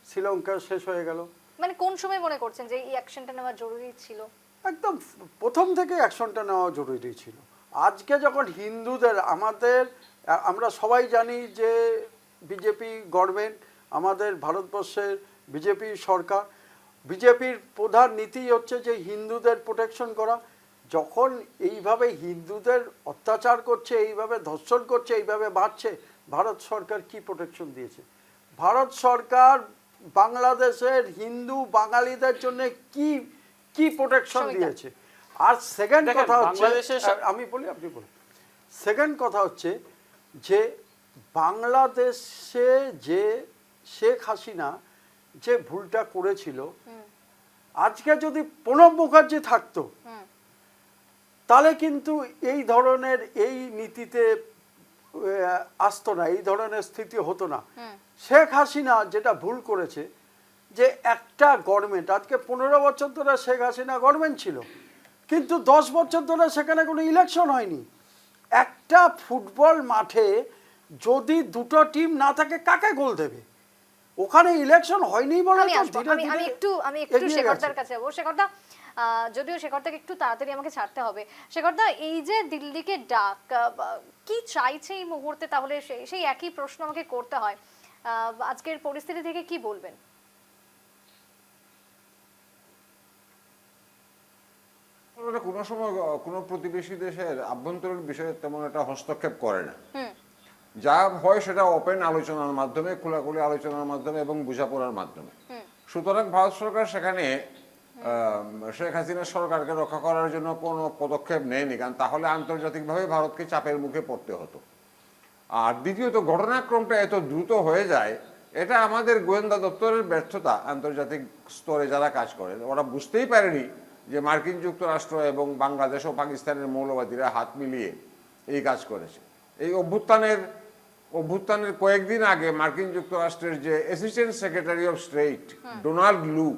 শ্রীলঙ্কা শেষ হয়ে গেল। মানে কোন সময় মনে করছেন যে এই অ্যাকশনটা নেওয়া জরুরি ছিল? একদম প্রথম থেকে অ্যাকশনটা নেওয়া জরুরি ছিল। আজকে যখন হিন্দুদের আমরা সবাই জানি যে বিজেপি গভর্নমেন্ট, আমাদের ভারতবর্ষের বিজেপি সরকার, বিজেপির প্রধান নীতি হচ্ছে যে হিন্দুদের প্রোটেকশন করা। যখন এইভাবে হিন্দুদের অত্যাচার করছে, এইভাবে ধর্ষণ করছে, এইভাবে বাড়ছে, ভারত সরকার কি প্রোটেকশন দিয়েছে? ভারত সরকার বাংলাদেশের হিন্দু বাঙালিদের জন্য কি প্রোটেকশন দিয়েছে? আর সেকেন্ড কথা হচ্ছে, আমি বলি আপনি বলুন। সেকেন্ড কথা হচ্ছে যে বাংলাদেশে যে শেখ হাসিনা যে ভুলটা করেছিল, আজকে যদি প্রণব মুখার্জি থাকতো তাহলে কিন্তু এই ধরনের এই নীতিতে আসতো না, এই ধরনের স্থিতি হতো না। শেখ হাসিনা যেটা ভুল করেছে যে একটা গভর্নমেন্ট, আজকে 15 বছর ধরে শেখ হাসিনা গভর্নমেন্ট ছিল, কিন্তু 10 বছর ধরে সেখানে কোনো ইলেকশন হয়নি। একটা ফুটবল মাঠে যদি দুটো টিম না থাকে কাকে গোল দেবে? ওখানে ইলেকশন হয়নি বলে আমি তো আসবো। ধীরে ধীরে আমি একটু এগিয়ে শেখরদার গেছে। কাছে যাবো। শেখরদা, যদিও শেখরদাকে একটু তাড়াতাড়ি আমাকে ছাড়তে হবে। শেখরদা, এই যে দিল্লিকে ডাক, কি চাইছে এই মুহূর্তে? তাহলে সেই একই প্রশ্ন আমাকে করতে হয়। আজকের পরিস্থিতি থেকে কি বলবেন? ওরা কোনো সময় কোনো প্রতিবেশী দেশের আভ্যন্তরীণ বিষয়ে তেমন একটা হস্তক্ষেপ করে না। যা হয় সেটা ওপেন আলোচনার মাধ্যমে, খোলাখুলি আলোচনার মাধ্যমে এবং বোঝাপড়ার মাধ্যমে। সুতরাং ভারত সরকার সেখানে শেখ হাসিনার সরকারকে রক্ষা করার জন্য কোনো পদক্ষেপ নেয়নি, কারণ তাহলে আন্তর্জাতিকভাবে ভারতকে চাপের মুখে পড়তে হতো। আর দ্বিতীয়ত, ঘটনাক্রমটা এত দ্রুত হয়ে যায়, এটা আমাদের গোয়েন্দা দপ্তরের ব্যর্থতা। আন্তর্জাতিক স্তরে যারা কাজ করে ওরা বুঝতেই পারেনি যে মার্কিন যুক্তরাষ্ট্র এবং বাংলাদেশ ও পাকিস্তানের মৌলবাদীরা হাত মিলিয়ে এই কাজ করেছে। এই অভ্যুত্থানের কয়েকদিন আগে মার্কিন যুক্তরাষ্ট্রের যে assistant secretary of state Donald লু,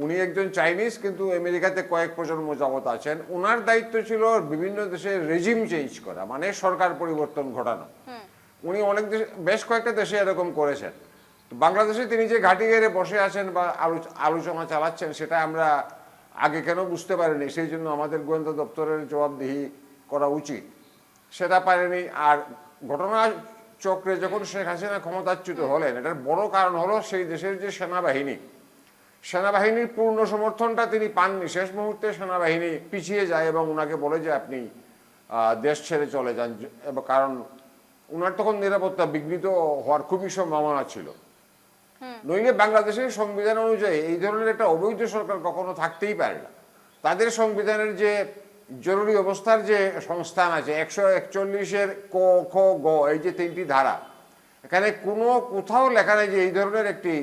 উনি একজন চাইনিজ, কিন্তু আমেরিকাতে কয়েক প্রজন্ম যাবত আছেন। ওনার দায়িত্ব ছিল বিভিন্ন দেশের রেজিম চেঞ্জ করা, মানে সরকার পরিবর্তন ঘটানো। উনি অনেক দেশে, বেশ কয়েকটা দেশে এরকম করেছেন। তো বাংলাদেশে তিনি যে ঘাঁটি গেড়ে বসে আছেন বা আলোচনা চালাচ্ছেন, সেটা আমরা আগে কেন বুঝতে পারিনি? সেই জন্য আমাদের গোয়েন্দা দপ্তরের জবাবদিহি করা উচিত, সেটা পারেনি। আর ঘটনা চক্রে যখন শেখ হাসিনা ক্ষমতাচ্যুত হলেন, এটার বড় কারণ হলো সেই দেশের যে সেনাবাহিনীর পূর্ণ সমর্থনটা তিনি পাননি। শেষ মুহূর্তে সেনাবাহিনী পিছিয়ে যায় এবং ওনাকে বলে যে আপনি দেশ ছেড়ে চলে যান, এবং কারণ ওনার তখন নিরাপত্তা বিঘ্নিত হওয়ার খুবই সম্ভাবনা ছিল। নইলে বাংলাদেশের সংবিধান অনুযায়ী এই ধরনের একটা অবৈধ সরকার কখনো থাকতেই পারে না। তাদের সংবিধানের যে জরুরি অবস্থার যে সংস্থান আছে 141-এর ক, খ, গ, এই যে 3টি ধারা, এখানে কোথাও লেখা নেই যে এই ধরনের একটি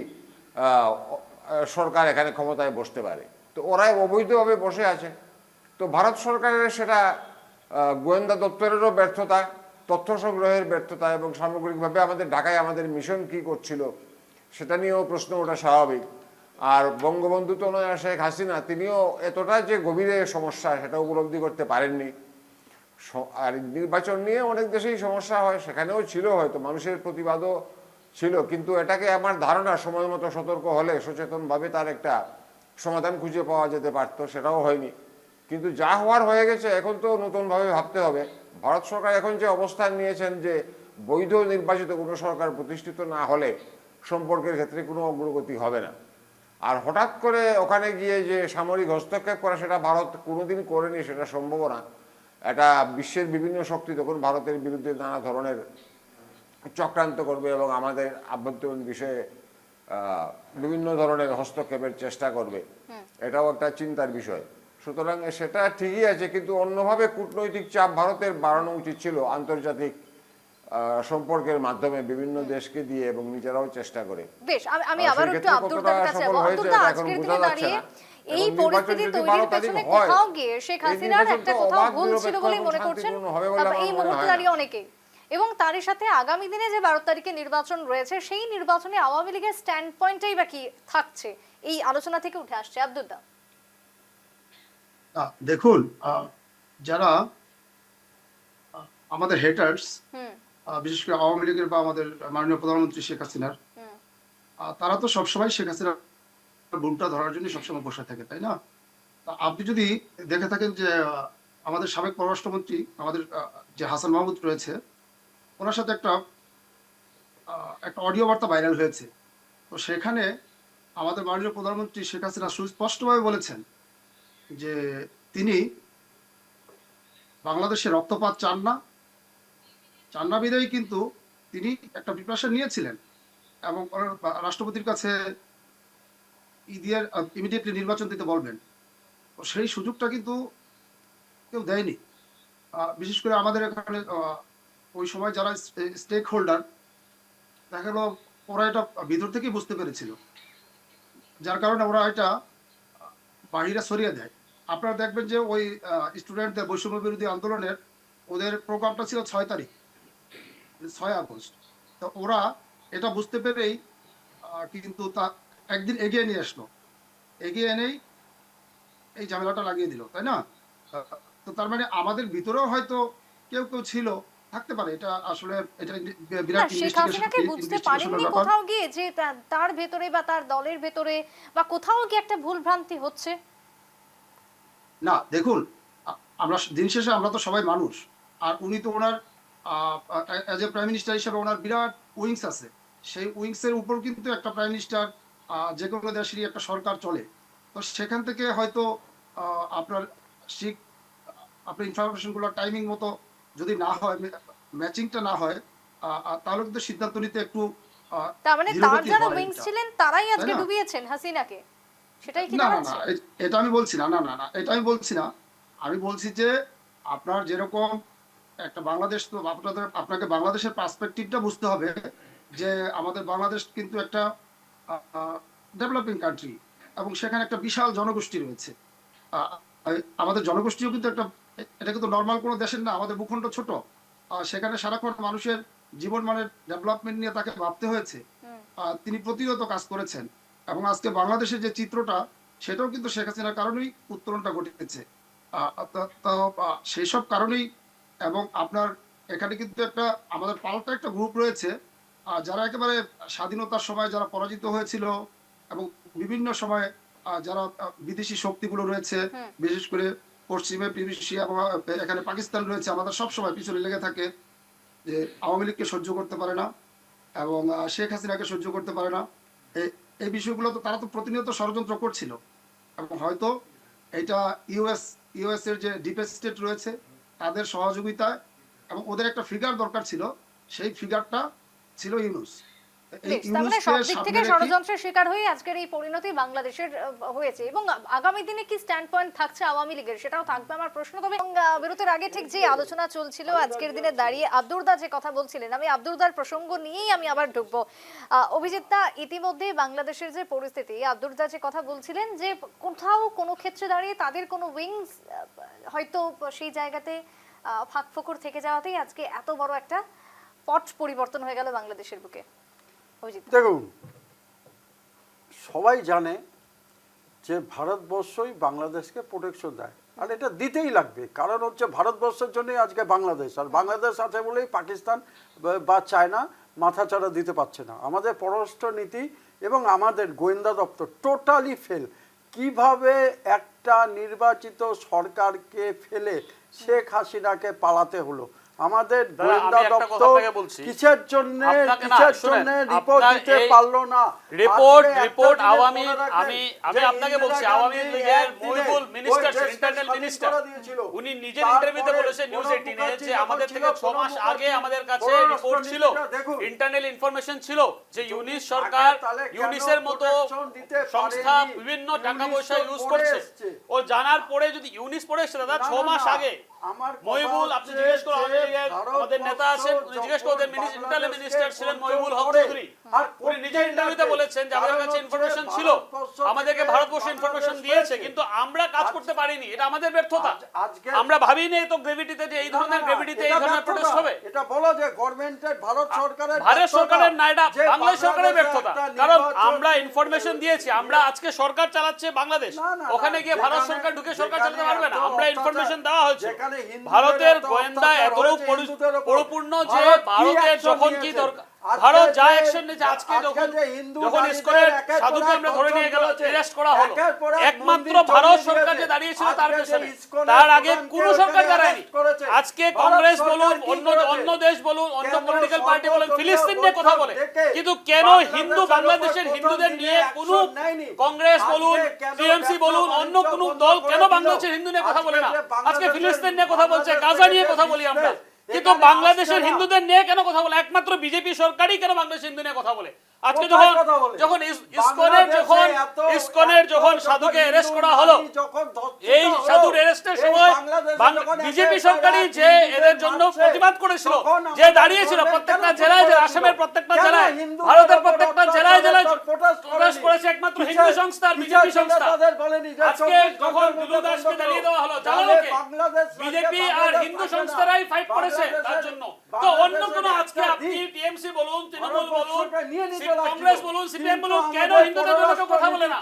সরকার এখানে ক্ষমতায় বসতে পারে। তো ওরাই অবৈধভাবে বসে আছে। তো ভারত সরকারের সেটা গোয়েন্দা দপ্তরেরও ব্যর্থতা, তথ্য সংগ্রহের ব্যর্থতা, এবং সামগ্রিকভাবে আমাদের ঢাকায় আমাদের মিশন কি করছিল সেটা নিয়েও প্রশ্ন ওঠা স্বাভাবিক। আর বঙ্গবন্ধু তো নয়, শেখ হাসিনা তিনিও এতটা যে গভীরে সমস্যা সেটা উপলব্ধি করতে পারেননি। আর নির্বাচন নিয়ে অনেক দেশেই সমস্যা হয়, সেখানেও ছিল, হয়তো মানুষের প্রতিবাদও ছিল, কিন্তু এটাকে আমার ধারণা সময় মতো সতর্ক হলে সচেতনভাবে তার একটা সমাধান খুঁজে পাওয়া যেতে পারত, সেটাও হয়নি। কিন্তু যা হওয়ার হয়ে গেছে, এখন তো নতুনভাবে ভাবতে হবে। ভারত সরকার এখন যে অবস্থান নিয়েছেন যে বৈধ নির্বাচিত কোনো সরকার প্রতিষ্ঠিত না হলে সম্পর্কের ক্ষেত্রে কোনো অগ্রগতি হবে না। আর হঠাৎ করে ওখানে গিয়ে যে সামরিক হস্তক্ষেপ করা, সেটা ভারত কোনোদিন করেনি, সেটা সম্ভব না। এটা বিশ্বের বিভিন্ন শক্তি তখন ভারতের বিরুদ্ধে নানা ধরনের চক্রান্ত করবে এবং আমাদের আভ্যন্তরীণ বিষয়ে বিভিন্ন ধরনের হস্তক্ষেপের চেষ্টা করবে। এটাও একটা চিন্তার বিষয়। সুতরাং সেটা ঠিকই আছে, কিন্তু অন্যভাবে কূটনৈতিক চাপ ভারতের বাড়ানো উচিত ছিল আন্তর্জাতিক সম্পর্কের মাধ্যমে, বিভিন্ন দেশকে দিয়ে, এবং নিজেরাও চেষ্টা করে। বেশ, আমি আবার একটু আব্দুল্লাহর কাছে যাব। আব্দুল্লাহ, আজকের দিনে দাঁড়িয়ে এই পরিস্থিতি তৈরির পেছনে কোথাও গিয়ে শেখ হাসিনার একটা কোথাও ভুল ছিল বলে মনে করছেন এই মুহূর্তে দাঁড়িয়ে অনেকেই, এবং তারই সাথে আগামী দিনে যে 12 তারিখে নির্বাচন রয়েছে, সেই নির্বাচনে আওয়ামী লীগের স্ট্যান্ড পয়েন্টটাই বা কি থাকছে এই আলোচনা থেকে উঠে আসছে? আব্দুল্লাহ, দেখুন, যারা আমাদের হেটার্স, বিশেষ করে আওয়ামী লীগের বা আমাদের মাননীয় প্রধানমন্ত্রী শেখ হাসিনার, তারা তো সবসময় শেখ হাসিনার ভুলটা ধরার জন্য সবসময় বসে থাকে, তাই না? আপনি যদি দেখে থাকেন যে আমাদের সাবেক পররাষ্ট্রমন্ত্রী, আমাদের যে হাসান মাহমুদ রয়েছে, ওনার সাথে একটা অডিও বার্তা ভাইরাল হয়েছে। তো সেখানে আমাদের মাননীয় প্রধানমন্ত্রী শেখ হাসিনা সুস্পষ্টভাবে বলেছেন যে তিনি বাংলাদেশে রক্তপাত চান না বিধায় কিন্তু তিনি একটা প্রিপারেশন নিয়েছিলেন এবং রাষ্ট্রপতির কাছে ইমিডিয়েটলি নির্বাচন দিতে বলবেন। তো সেই সুযোগটা কিন্তু কেউ দেয়নি। বিশেষ করে আমাদের এখানে ওই সময় যারা স্টেক হোল্ডার, দেখা গেল ওরা এটা ভিতর থেকেই বুঝতে পেরেছিল, যার কারণে ওরা এটা বাহিরে সরিয়ে দেয়। আপনারা দেখবেন যে ওই স্টুডেন্টদের বৈষম্য বিরোধী আন্দোলনের ওদের প্রোগ্রামটা ছিল 6 তারিখ, 6 আগস্ট। তো ওরা এটা বুঝতে পেরেই কিন্তু তা একদিন এগিয়ে নিয়ে আসলো, এগিয়ে এনেই এই ঝামেলাটা লাগিয়ে দিল, তাই না? তো তার মানে আমাদের ভিতরেও হয়তো কেউ কেউ ছিল, থাকতে পারে। এটা আসলে এটা না, বিরাট শেখ হাসিনাকে বুঝতে ইনভেস্টিগেশনের পারেননি ব্যাপার। কোথাও গিয়ে যে তার ভেতরে বা তার দলের ভেতরে বা কোথাও কি একটা ভুল ভ্রান্তি হচ্ছে? না দেখুন, আমরা দিন শেষে আমরা তো সবাই মানুষ। আর উনি তো ওনার অ্যাজ এ প্রাইম মিনিস্টার হিসেবে ওনার বিরাট উইংস আছে। সেই উইংস এর উপর কিন্তু একটা প্রাইম মিনিস্টার, যে কোনো দেশেরই একটা সরকার চলে। তো সেখান থেকে হয়তো আপনার ঠিক আপনার ইনফরমেশনগুলো টাইমিং মতো যদি না হয়, ম্যাচিংটা না হয়, তাহলে কিন্তু সিদ্ধান্ত নিতে একটু তার মানে তার ধীরগতি যারা হয় উইংস এটা, ছিলেন তারাই তাই আজকে না? ডুবিয়েছেন হাসিনাকে, সেটাই কি না না না, দাঁড়াচ্ছে? এটা আমি বলছি না, না না না, এটা আমি বলছি না। আমি বলছি যে আপনার যেরকম একটা বাংলাদেশ, তো আপনাকে বাংলাদেশের পার্সপেক্টিভটা বুঝতে হবে যে আমাদের বাংলাদেশ কিন্তু একটা ডেভেলপিং কান্ট্রি, এবং সেখানে একটা বিশাল জনগোষ্ঠী রয়েছে। আহ, আমাদের জনগোষ্ঠীও কিন্তু একটা, এটা কিন্তু নর্মাল কোনো দেশের না, আমাদের ভূখণ্ড ছোট। সেখানে সারাক্ষণ মানুষের জীবন মানের ডেভেলপমেন্ট নিয়ে তাকে ভাবতে হয়েছে। তিনি প্রতিনিয়ত কাজ করেছেন, এবং আজকে বাংলাদেশের যে চিত্রটা, সেটাও কিন্তু শেখ হাসিনার কারণেই উত্তরণটা ঘটেছে। সেই সব কারণেই, এবং আপনার এখানে কিন্তু একটা আমাদের পাল্টা একটা গ্রুপ রয়েছে, যারা একেবারে স্বাধীনতার সময় যারা পরাজিত হয়েছিল, এবং বিভিন্ন সময় যারা বিদেশি শক্তিগুলো রয়েছে, বিশেষ করে পশ্চিমে পিভিসি এবং এখানে পাকিস্তান রয়েছে, আমাদের সব সময় পিছনে লেগে থাকে যে আওয়ামী লীগকে সহ্য করতে পারে না, এবং শেখ হাসিনাকে সহ্য করতে পারে না। এই বিষয়গুলো তো তারা তো প্রতিনিয়ত ষড়যন্ত্র করছিল, এবং হয়তো এটা ইউএস এর যে ডিপ স্টেট রয়েছে তাদের সহযোগিতায়, এবং ওদের একটা ফিগার দরকার ছিল, সেই ফিগারটা ছিল ইউনুস। এই বেশ, তার মানে ইউনুসকে সব দিক সামনে থেকে রেখে ষড়যন্ত্রের শিকার হয়ে আজকের এই পরিণতি বাংলাদেশের হয়েছে। এবং আগামী দিনে কি স্ট্যান্ড পয়েন্ট থাকছে আওয়ামী লীগের, সেটাও থাকবে আমার প্রশ্ন। তবে বিরতির আগে ঠিক যে আলোচনা চলছিল আজকের দিনে দাঁড়িয়ে আব্দুরদা যে কথা বলছিলেন, আমি আব্দুরদার প্রসঙ্গ নিয়েই আমি আবার ঢুকবো। অভিজিৎ দা, ইতিমধ্যে বাংলাদেশের যে পরিস্থিতি, আব্দুরদা যে কথা বলছিলেন যে কোথাও কোনো ক্ষেত্রে দাঁড়িয়ে তাদের কোনো উইংস হয়তো সেই জায়গাতে ফাঁকফোকর থেকে যাওয়াতেই আজকে এত বড় একটা পট পরিবর্তন হয়ে গেল বাংলাদেশের বুকে। অভিজিৎ, দেখুন, সবাই জানে যে ভারতবর্ষই বাংলাদেশকে প্রোটেকশন দেয়, আর এটা দিতেই লাগবে। কারণ হচ্ছে ভারতবর্ষের জন্যই আজকে বাংলাদেশ, আর বাংলাদেশ আছে বলেই পাকিস্তান বা চায়না মাথাচাড়া দিতে পারছে না। আমাদের পররাষ্ট্র নীতি এবং আমাদের গোয়েন্দা দপ্তর টোটালি ফেল। কিভাবে একটা নির্বাচিত সরকারকে ফেলে শেখ হাসিনাকে পালাতে হলো? আমাদের গোয়েন্দা আমি একটা কথা দপ্তর আপনাকে বলছি, কিসের জন্য আপনাকে না, শুনেন, রিপোর্ট আপনার দিতে এই পারলো না? রিপোর্ট আজকে রিপোর্ট একটা জিনিস আওয়ামী, মনে রাখেন আমি যে আপনাকে বলছি, ইন্দিরা আওয়ামী গান্ধী লীগের একদিনে মহিবুল ওই মিনিস্টার, দেশকে ইন্টারনাল স্বাধীন মিনিস্টার, করে দিয়েছিল। উনি নিজের ইন্টারভিউতে তারপরে বলেছেন নিউজ প্রণব 18-এ মুখার্জি যে যখন আমাদের ছিল, থেকে 6 মাস প্রণব আগে মুখার্জি আমাদের কাছে রিপোর্ট ছিল, পররাষ্ট্রনীতিটা দেখুন। ইন্টারনাল ইনফরমেশন ছিল যে ইউনিস সরকার তাহলে কেন ইউনিসের মতো protection দিতে সংস্থা পারেনি? বিভিন্ন টাকা ইউনিস পয়সা তো ইউজ পরে করছে, এসছে। ও জানার পরে যদি ইউনিস পড়ে এসছে দাদা না, 6 না, মাস না। আগে। আমার কথা মহিবুল, আপনি হচ্ছে জিজ্ঞেস করুন, যে আমাদের নেতা আছেন, উনি জিজ্ঞেস করতেন, ইন্টারনাল মিনিস্টার ছিলেন মহিবুল হক চৌধুরী, উনি নিজে ইন্টারভিউতে বলেছেন যে আমাদের কাছে ইনফরমেশন ছিল, আমাদেরকে ভারতবর্ষ ইনফরমেশন দিয়েছে, কিন্তু আমরা কাজ করতে পারিনি, এটা আমাদের ব্যর্থতা। আমরা ভাবিনি তো গ্রেভিটিতে যে এই ধরনের গ্রেভিটিতে এই ধরনের প্রোটেস্ট হবে। এটা বলো যে গভর্নমেন্টের ভারত সরকারের ভারত সরকারের না, এটা যে বাংলাদেশ সরকারের ব্যর্থতা। একটা কারণ নির্বাচন আমরা ইনফরমেশন দিয়েছি, আমরা আজকে সরকার চালাচ্ছে বাংলাদেশ, না, না, ওখানে গিয়ে ভারত যেখানে- সরকার ঢুকে সরকার যেখানে চালাতে পারবে না। এত আমরা অত্যাচার, ইনফরমেশন দেওয়া হয়েছে, যেখানে হিন্দুদের ভারতের এত গোয়েন্দা অত্যাচার এতটুকু হয়েছে হিন্দুদের উপর, পরিপূর্ণ যে ভারত কি ভারতের action যখন কি নিয়েছে? দরকার, আজকে ভারত যা যে- অ্যাকশন নিয়েছে, আজকে যখন যে হিন্দু যখন নারীদের ইসকনের একের পর সাধুকে এক আমরা ধরে নিয়ে গেল, ধর্ষণ অ্যারেস্ট করা হলো, একের পর এক একমাত্র মন্দির ভারত জ্বালিয়ে সরকার যে দিয়েছে। দাঁড়িয়েছিল তার আজকে যে পেছনে, ইসকনের তার আগে প্রধানকে কোনো সরকার ওখানে দাঁড়ায়নি। arrest করেছে। আজকে ভারত কংগ্রেস সরকার বলুন, কি অন্য করেছে? অন্য দেশ বলুন, অন্য কেন পলিটিক্যাল পার্টি বলুন, সর্বদলীয় ফিলিস্তিন নিয়ে কথা বলে, বৈঠক কিন্তু কেন বাংলাদেশের হিন্দু উপর বাংলাদেশের প্রথম হিন্দুদের দিনে নিয়ে কোনো action নেয়নি। কংগ্রেস আজকে বলুন, কেন টিএমসি ব্যবসা বলুন, অন্য বাণিজ্য কোনো বন্ধ দল করে কেন দিল? বাংলাদেশের হিন্দু নিয়ে কথা বলে না? আজকে আজকে বাংলাদেশের- ফিলিস্তিন নিয়ে কথা বলছে, বাংলাদেশের গাজা নিয়ে কথা যে বলি আমরা, business, কিন্তু এখানে বাংলাদেশের আসছে না। হিন্দুদের নিয়ে কেন কথা বলে? একমাত্র বিজেপি সরকারই কেন বাংলাদেশের হিন্দু নিয়ে কথা বলে? আজকে কোথায় যখন কথা বলে? যখন ইসকনের বাংলাদেশে যখন এত সাধুকে হিন্দু অ্যারেস্ট করা নারী হলো, যখন ধর্ষিত এই হলো, সাধুর অ্যারেস্টের এই সময় বাংলাদেশে যখন বিজেপি একের সরকারই পর যে এক এদের হিন্দুদের জন্য মারছে, প্রতিবাদ করেছিল, তখন যে আমাদের দাঁড়িয়েছিল government প্রত্যেকটা কেন জেলায়, করেছিল? আসামের প্রত্যেকটা কেন জেলায়, হিন্দুদের ভারতের উপর প্রত্যেকটা অত্যাচার জেলায় জেলায় protest করেছিল? দাস করেছে একমাত্র হিন্দু সংস্থা আর বিজেপি সংস্থা। তাদের বলেনি যে আজকে যখন দুলু দাসকে দাঁড়িয়ে দেওয়া হলো জানালো কে? বিজেপি আর হিন্দু সংস্থারাই ফাইট করেছে তার জন্য। তো অন্য কোনো আজকে আপনি টিএমসি বলুন, তৃণমূল বলুন, কংগ্রেস বলুন, সিপিএম বলুন, কেন হিন্দুদের জন্য কেউ কথা বলে না?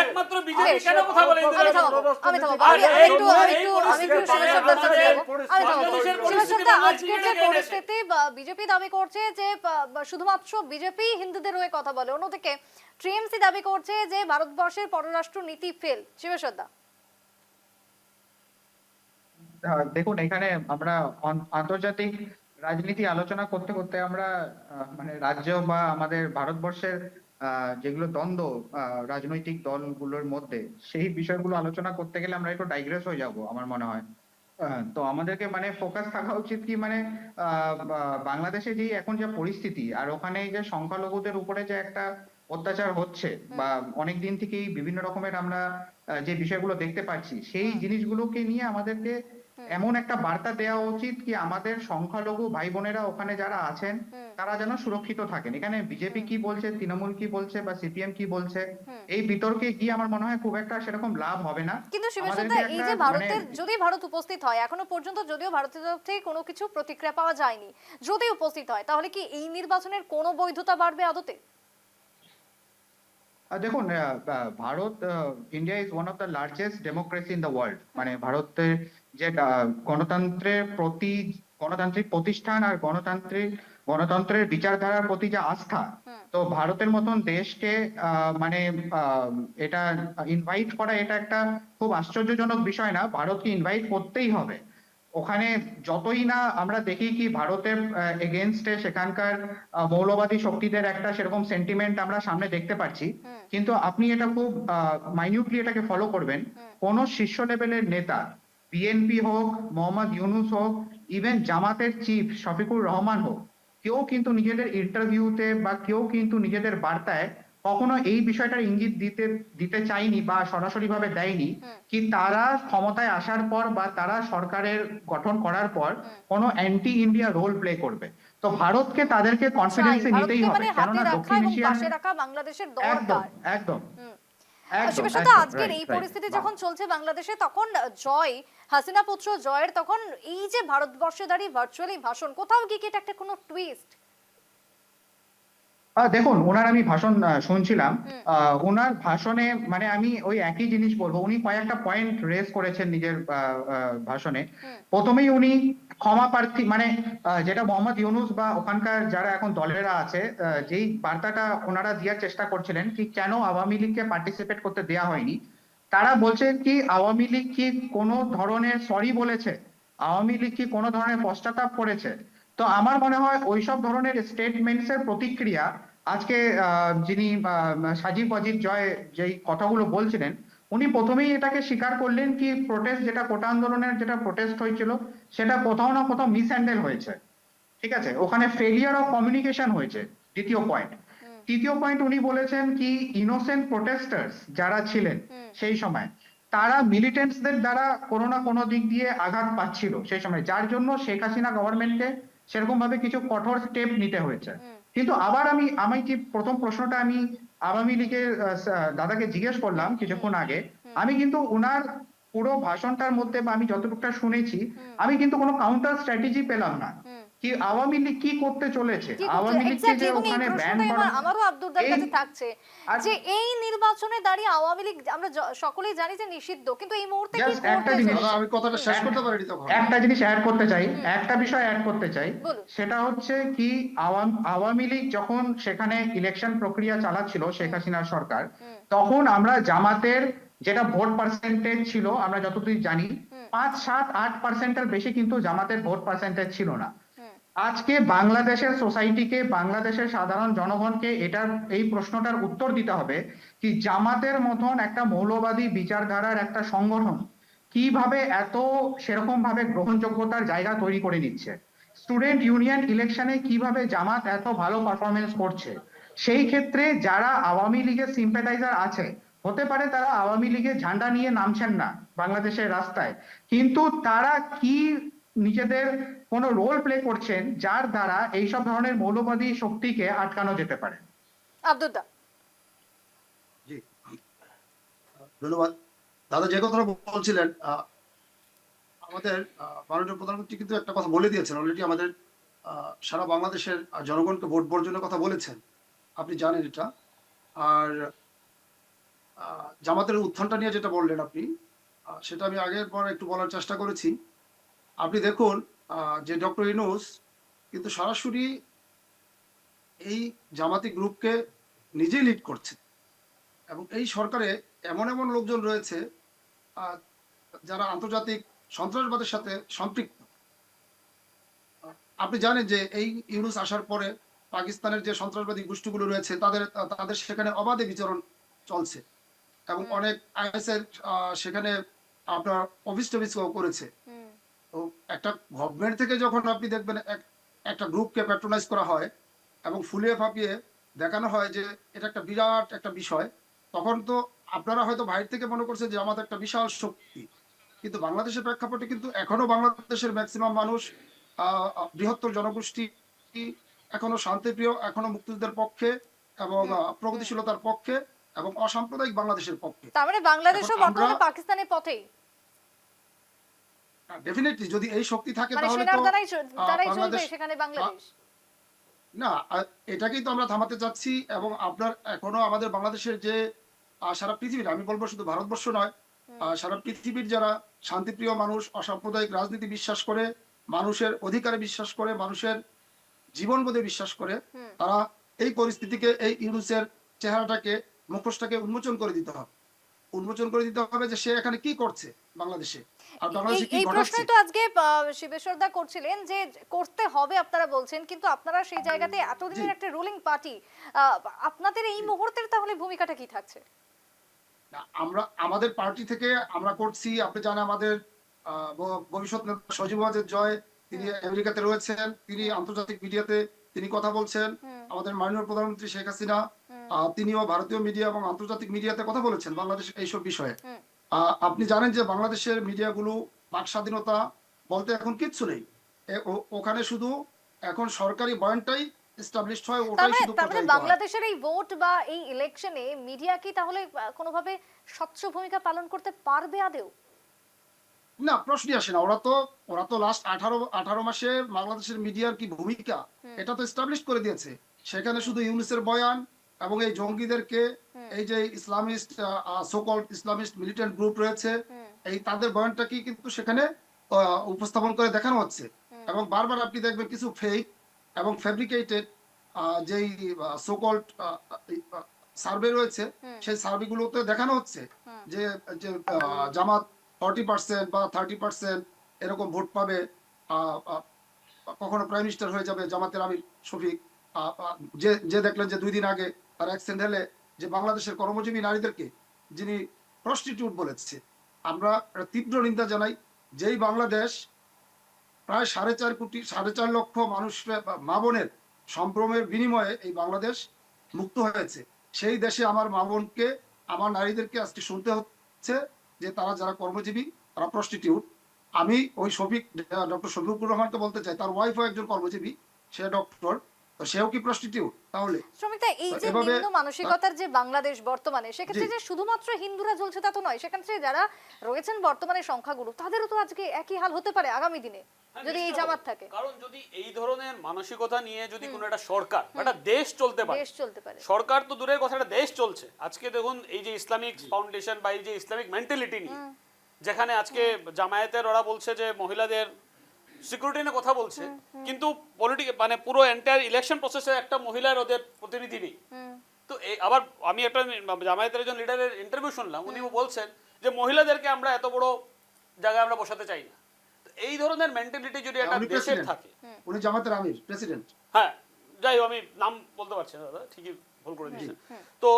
একমাত্র বিজেপি কেন কথা বলে হিন্দুদের জন্য? আমি থামাবো। আমি একটু শিবশব্দের কাছে যাবো। আমি থামাবো। শিবশব্দ, আজকের যে পরিস্থিতি, বিজেপি দাবি করছে যে শুধুমাত্র বিজেপি হিন্দুদের হয়ে কথা বলে, অন্যদিকে টিএমসি দাবি করছে যে ভারতবর্ষের পররাষ্ট্র নীতি ফেল। শিবশব্দ, দেখুন, এখানে আমরা আন্তর্জাতিক রাজনীতি আলোচনা করতে করতে আমরা মানে রাজ্য বা আমাদের ভারতবর্ষের যেগুলো দ্বন্দ্ব রাজনৈতিক দলগুলোর মধ্যে, সেই বিষয়গুলো আলোচনা করতে গেলে আমরা একটু ডাইগ্রেস হয়ে যাব আমার মনে হয়। তো আমাদেরকে মানে ফোকাস থাকা উচিত কি, মানে বাংলাদেশে যে এখন যে পরিস্থিতি, আর ওখানে যে সংখ্যালঘুদের উপরে যে একটা অত্যাচার হচ্ছে বা অনেক দিন থেকেই বিভিন্ন রকমের আমরা যে বিষয়গুলো দেখতে পাচ্ছি, সেই জিনিসগুলোকে নিয়ে আমাদেরকে এমন একটা বার্তা দেওয়া উচিত কি আমাদের সংখ্যালঘু ভাই বোনেরা ওখানে যারা আছেন তারা যেন সুরক্ষিত থাকেন। এখানে বিজেপি কি বলছে, তৃণমূল কি বলছে বা সিপিএম কি বলছে, এই বিতর্কে গিয়ে আমার মনে হয় খুব একটা সেরকম লাভ হবে না। কিন্তু শিবশব্দ, এই যে ভারতের, যদি ভারত উপস্থিত হয়, এখনো পর্যন্ত যদিও ভারতের তরফ থেকে কোনো কিছু প্রতিক্রিয়া পাওয়া যায়নি, যদি উপস্থিত হয় তাহলে কি এই নির্বাচনের কোনো বৈধতা বাড়বে আদতে? দেখুন, Bharat, India is one of the largest democracy in the world. মানে ভারতের যে গণতান্ত্রিক প্রতিষ্ঠান আর গণতন্ত্রের বিচারধারার প্রতি যে আস্থা, তো ভারতের মতন দেশকে মানে এটা ইনভাইট করা, এটা একটা খুব আশ্চর্যজনক বিষয় না। ভারতকে ইনভাইট করতেই হবে। ওখানে যতই না আমরা দেখি কি ভারতের এগেনস্টে সেখানকার মৌলবাদী শক্তিদের একটা সেরকম সেন্টিমেন্ট আমরা সামনে দেখতে পাচ্ছি, কিন্তু আপনি এটা খুব মাইনিউটলি এটাকে ফলো করবেন। কোন শীর্ষ লেভেলের নেতা, বিএনপি হোক, মোহাম্মদ ইউনূস হোক, ইভেন জামাতের চিফ শফিকুর রহমান হোক, কেউ কিন্তু নিজেদের ইন্টারভিউতে বা কেউ কিন্তু নিজেদের বার্তায় কখনো এই বিষয়টার ইঙ্গিত দিতে চায়নি বা সরাসরি ভাবে দেয়নি কি তারা ক্ষমতায় আসার পর বা তারা সরকারের গঠন করার পর কোনো অ্যান্টি ইন্ডিয়া রোল প্লে করবে। তো ভারতকে তাদেরকে কনফিডেন্সে নিতেই হবে, কেননা দক্ষিণ এশিয়ার বাংলাদেশের একদম দরকার। একদম শিবশব্দ, আজকের এই পরিস্থিতি যখন চলছে বাংলাদেশে, তখন জয়, হাসিনা পুত্র জয়ের তখন এই যে ভারতবর্ষে দাঁড়িয়ে ভার্চুয়ালি ভাষণ, কোথাও গিয়ে এটা একটা কোনো টুইস্ট? দেখুন, ওনার আমি ভাষণ শুনছিলাম। ওনার ভাষণে মানে আমি ওই একই জিনিস বলবো, উনি কয়েকটা পয়েন্ট রেজ করেছেন নিজের ভাষণে। প্রথমেই উনি ক্ষমা প্রার্থী, মানে যেটা মোহাম্মদ ইউনূস বা ওখানকার যারা এখন দলেরা আছে, যেই বার্তাটা ওনারা দেওয়ার চেষ্টা করছিলেন কি কেন আওয়ামী লীগকে পার্টিসিপেট করতে দেওয়া হয়নি, তারা বলছেন কি আওয়ামী লীগ কি কোনো ধরনের সরি বলেছে, আওয়ামী লীগ কি কোনো ধরনের পশ্চাতাপ করেছে। তো আমার মনে হয় ওইসব ধরনের স্টেটমেন্টস এর প্রতিক্রিয়া আজকে যিনি সাজিব ওয়াজিদ জয় যেই কথাগুলো বলছিলেন, উনি প্রথমেই এটাকে স্বীকার করলেন কি প্রোটেস্ট, যেটা কোটা আন্দোলনের যেটা প্রোটেস্ট হয়েছিল, সেটা কোথাও না কোথাও মিসহ্যান্ডেল হয়েছে। ঠিক আছে, ওখানে ফেলিয়ার অফ কমিউনিকেশন হয়েছে, দ্বিতীয় পয়েন্ট। তৃতীয় পয়েন্ট উনি বলেছেন কি ইনোসেন্ট প্রোটেস্টার্স যারা ছিলেন সেই সময়, তারা মিলিটেন্টসদের দ্বারা কোনো না কোনো দিক দিয়ে আঘাত পাচ্ছিল সেই সময়, যার জন্য শেখ হাসিনা গভর্নমেন্টকে সেরকম ভাবে কিছু কঠোর স্টেপ নিতে হয়েছে। কিন্তু আবার আমি কি প্রথম প্রশ্নটা আমি আওয়ামী লীগের দাদাকে জিজ্ঞেস করলাম কিছুক্ষণ আগে, আমি কিন্তু ওনার পুরো ভাষণটার মধ্যে বা আমি যতটুকুটা শুনেছি, আমি কিন্তু কোনো কাউন্টার স্ট্র্যাটেজি পেলাম না কি আওয়ামী লীগ কি করতে চলেছে। আওয়ামী লীগকে যে ওখানে ব্যান করা, আমারও আব্দুলদার কাছে থাকছে যে এই নির্বাচনে দাঁড়িয়ে আওয়ামী লীগ আমরা সকলেই জানি যে নিষিদ্ধ, কিন্তু এই মুহূর্তে কি করতে দাদা, আমি কথাটা শেষ করতে পারিনি তখন। একটা জিনিস অ্যাড করতে চাই, একটা বিষয় অ্যাড করতে চাই, সেটা হচ্ছে কি আওয়ামী লীগ যখন সেখানে ইলেকশন প্রক্রিয়া চালাচ্ছিল শেখ হাসিনার সরকার, তখন আমরা জামাতের যেটা ভোট পার্সেন্টেজ ছিল আমরা যতদূর জানি 5, 7, 8% বেশি কিন্তু জামাতের ভোট পার্সেন্টেজ ছিল না। আজকে বাংলাদেশের সোসাইটিকে, বাংলাদেশের সাধারণ জনগণকে এটার এই প্রশ্নটার উত্তর দিতে হবে কি জামাতের মতন একটা মৌলবাদী বিচারধারার একটা সংগঠন কিভাবে এত সেরকম ভাবে গ্রহণযোগ্যতার জায়গা তৈরি করে নিচ্ছে, স্টুডেন্ট ইউনিয়ন ইলেকশনে কিভাবে জামাত এত ভালো পারফরমেন্স করছে। সেই ক্ষেত্রে যারা আওয়ামী লীগের সিম্প্যাথাইজার আছে, হতে পারে তারা আওয়ামী লীগের ঝান্ডা নিয়ে নামছেন না বাংলাদেশের রাস্তায়, কিন্তু তারা কি নিজেদের কোনো রোল প্লে করছেন যার দ্বারা এইসব ধরনের মৌলবাদী শক্তিকে আটকানো যেতে পারে। আব্দুল্লাহ, ধন্যবাদ। দাদা যে কথাটা বলছিলেন, আমাদের মাননীয় প্রধানমন্ত্রী কিন্তু একটা কথা বলে দিয়েছেন অলরেডি, আমাদের সারা বাংলাদেশের জনগণকে ভোট বর্জনের কথা বলেছেন, আপনি জানেন এটা। আর জামাতের উত্থানটা নিয়ে যেটা বললেন আপনি, সেটা আমি আগের পর একটু বলার চেষ্টা করেছি। আপনি দেখুন যে ডক্টর ইউনূস কিন্তু সরাসরি এই জামাতি গ্রুপকে নিজেই লিড করছে, এবং এই সরকারে এমন এমন লোকজন রয়েছে আহ, যারা আন্তর্জাতিক সন্ত্রাসবাদের সাথে সম্পৃক্ত। আপনি জানেন যে এই ইউনূস আসার পরে পাকিস্তানের যে সন্ত্রাসবাদী গোষ্ঠীগুলো রয়েছে তাদের তাদের সেখানে অবাধে বিচরণ চলছে, এবং অনেক আইএসের সেখানে আপনার অফিস টফিস করেছে। তো একটা গভর্নমেন্ট থেকে যখন আপনি দেখবেন একটা গ্রুপকে প্যাট্রোনাইজ করা হয় এবং ফুলিয়ে ফাঁপিয়ে দেখানো হয় যে এটা একটা বিরাট একটা বিষয়, তখন তো আপনারা হয়তো বাইরে থেকে মনে করছেন যে আমাদের একটা বিশাল শক্তি, কিন্তু বাংলাদেশের প্রেক্ষাপটে কিন্তু এখনো বাংলাদেশের ম্যাক্সিমাম মানুষ, বৃহত্তর জনগোষ্ঠী এখনো শান্তিপ্রিয়, এখনো মুক্তিযুদ্ধের পক্ষে এবং প্রগতিশীলতার পক্ষে এবং অসাম্প্রদায়িক বাংলাদেশের পক্ষে। তার মানে বাংলাদেশও এখন আমরা বর্তমানে পাকিস্তানের পথেই, ডেফিনেটলি যদি এই শক্তি থাকে মানে তাহলে সেনার তো দ্বারাই চলবে বাংলাদেশ সেখানে বাংলাদেশ। না, এটাকেই তো আমরা থামাতে চাচ্ছি। এবং আপনার এখনো আমাদের বাংলাদেশের যে সারা পৃথিবীর, আমি বলবো শুধু ভারতবর্ষ নয়, সারা পৃথিবীর যারা শান্তিপ্রিয় মানুষ, অসাম্প্রদায়িক রাজনীতি বিশ্বাস করে, মানুষের অধিকারে বিশ্বাস করে, মানুষের জীবনবোধে বিশ্বাস করে, তারা এই পরিস্থিতিকে, এই ইউনূসের চেহারাটাকে, মুখোশটাকে উন্মোচন করে দিতে হবে, উন্মোচন করে দিতে হবে যে সে এখানে কি করছে বাংলাদেশে, আর বাংলাদেশে কি এই ঘটাচ্ছে। প্রশ্নই তো আজকে শিবেশ্বর দা করছিলেন যে করতে হবে আপনারা বলছেন, কিন্তু আপনারা সেই জায়গাতে এতদিনের একটা রুলিং পার্টি, আপনাদের এই মুহূর্তের তাহলে ভূমিকাটা কি থাকছে? না, আমরা আমাদের পার্টি থেকে আমরা করছি। আপনি জানেন আমাদের ভবিষ্যৎ নেতা সজীব ওয়াজেদ জয়, তিনি আমেরিকাতে রয়েছেন, তিনি আন্তর্জাতিক মিডিয়াতে তিনি কথা বলছেন। আমাদের মাননীয় প্রধানমন্ত্রী শেখ হাসিনা, তিনিও ভারতীয় মিডিয়া এবং আন্তর্জাতিক মিডিয়াতে কথা বলেছেন বাংলাদেশের এইসব বিষয়ে। আপনি জানেন যে বাংলাদেশের মিডিয়াগুলো বাক স্বাধীনতা বলতে এখন কিচ্ছু নেই। ওখানে শুধু এখন সরকারি বয়ানটাই এস্টাবলিশড হয়, ওটাই শুধু তার মানে প্রচারিত হয়। বাংলাদেশের এই ভোট বা এই ইলেকশনে মিডিয়া কি তাহলে কোনোভাবে স্বচ্ছ ভূমিকা পালন করতে পারবে আদেও? না, প্রশ্নই আসে না। ওরা তো লাস্ট 18 মাসে বাংলাদেশের মিডিয়ার কি ভূমিকা এটা তো এস্টাবলিশ করে দিয়েছে। সেখানে শুধু ইউনূসের বয়ান এবং এই জঙ্গিদেরকে, এই যে Islamist so-called Islamist militant group রয়েছে, এই তাদের বয়ানটাকে কিন্তু সেখানে উপস্থাপন করে দেখানো হচ্ছে। এবং বারবার আপনি দেখবেন কিছু ফেক এবং ফ্যাব্রিকেটেড যেই সোকল্ড সার্ভে রয়েছে, সেই সার্ভেগুলোতে দেখানো হচ্ছে যে যে জামাত 40% বা 30% এরকম ভোট পাবে, কখনো প্রাইম মিনিস্টার হয়ে যাবে জামাতের আমির শফিক। যে যে দেখলেন যে 2 দিন আগে তার এক স্যান্ডেলে যে বাংলাদেশের কর্মজীবী নারীদেরকে যিনি প্রস্টিটিউট বলেছে। আমরা তীব্র নিন্দা জানাই। যেই বাংলাদেশ প্রায় 4.5 লক্ষ মানুষের মা বোনের সম্ভ্রমের বিনিময়ে এই বাংলাদেশ মুক্ত হয়েছে, সেই দেশে আমার মা বোনকে, আমার নারীদেরকে আজকে শুনতে হচ্ছে যে তারা যারা কর্মজীবী তারা প্রস্টিটিউট। আমি ওই ডক্টর শফিকুর রহমানকে বলতে চাই, তার ওয়াইফও একজন কর্মজীবী, সে ডক্টর, তো সেও কি প্রস্টিটিউট তাহলে? শ্রমিকদা, এই যে এভাবে নিম্ন মানসিকতার যে বাংলাদেশ বর্তমানে, সেক্ষেত্রে যে শুধুমাত্র হিন্দুরা জ্বলছে তা তো নয়, সেক্ষেত্রে যারা রয়েছেন বর্তমানে সংখ্যাগুরু, তাদেরও তো আজকে একই হাল হতে পারে আগামী দিনে যদি এই জামাত থাকে। কারণ যদি এই ধরনের মানসিকতা নিয়ে যদি কোনো একটা সরকার, একটা দেশ চলতে পারে, দেশ চলতে পারে, সরকার তো দূরের কথা, একটা দেশ চলছে। আজকে দেখুন এই যে ইসলামিক ফাউন্ডেশন বা এই যে ইসলামিক মেন্টালিটি নিয়ে, যেখানে আজকে জামায়াতের ওরা বলছে যে মহিলাদের সিকিউরিটি নিয়ে কথা বলছে, কিন্তু মানে পুরো এন্টায়ার ইলেকশন প্রসেসে একটা মহিলার ওদের প্রতিনিধি নেই। তো আবার আমি একটা জামায়াতের একজন লিডারের ইন্টারভিউ শুনলাম, উনি বলছেন যে মহিলাদেরকে আমরা এত বড় জায়গায় আমরা বসাতে চাই না। তো এই ধরনের মেন্টালিটি যদি একটা দেশের থাকে, উনি জামাতের আমির, প্রেসিডেন্ট। হ্যাঁ যাই হোক, আমি নাম বলতে পারছি না দাদা, ঠিকই ভুল করে দিয়েছেন। তো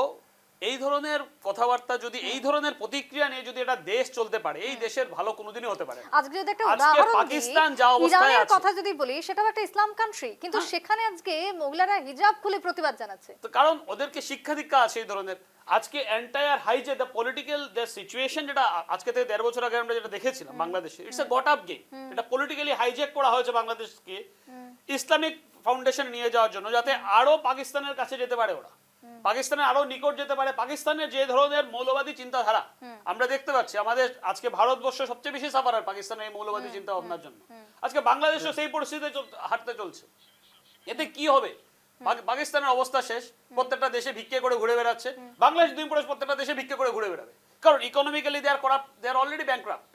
এই ধরনের কথাবার্তা যদি, এই ধরনের প্রতিক্রিয়া নিয়ে যদি একটা দেশ চলতে পারে, এই দেশের ভালো কোনোদিনই হতে পারে না। আজকে যদি একটা আজকে উদাহরণ পাকিস্তান দিই, যা অবস্থায় ইরানের আছে, কথা যদি বলি, সেটাও একটা ইসলাম কান্ট্রি, কিন্তু সেখানে আজকে মহিলারা হিজাব খুলে প্রতিবাদ জানাচ্ছে। তো কারণ ওদেরকে শিক্ষা দীক্ষা আছে এই ধরনের। আজকে এন্টায়ার হাইজে দ্য পলিটিক্যাল দ্য সিচুয়েশন, যেটা আজকে থেকে 1.5 বছর আগে আমরা যেটা দেখেছিলাম বাংলাদেশে, it's a got up game. এটা পলিটিক্যালি হাইজ্যাক করা হয়েছে বাংলাদেশকে ইসলামিক ফাউন্ডেশন নিয়ে যাওয়ার জন্য, যাতে আরো পাকিস্তানের কাছে যেতে পারে ওরা। পাকিস্তানের আরো নিকট যেতে পারে। পাকিস্তানের যে ধরনের মৌলবাদী চিন্তাধারা আমরা দেখতে পাচ্ছি, আমাদের আজকে ভারতবর্ষ সবচেয়ে বেশি সাফারার পাকিস্তানের এই মৌলবাদী চিন্তা ভাবনার জন্য। আজকে বাংলাদেশও সেই পরিস্থিতিতে হাঁটতে চলছে। এতে কি হবে? পাকিস্তানের অবস্থা শেষ, প্রত্যেকটা দেশে ভিক্ষে করে ঘুরে বেড়াচ্ছে। বাংলাদেশ দিন পরে প্রত্যেকটা দেশে ভিক্ষে করে ঘুরে বেড়াবে, কারণ ইকোনমিক্যালি দে আর করাপ্ট, দে আর অলরেডি ব্যাংকরাপ্ট।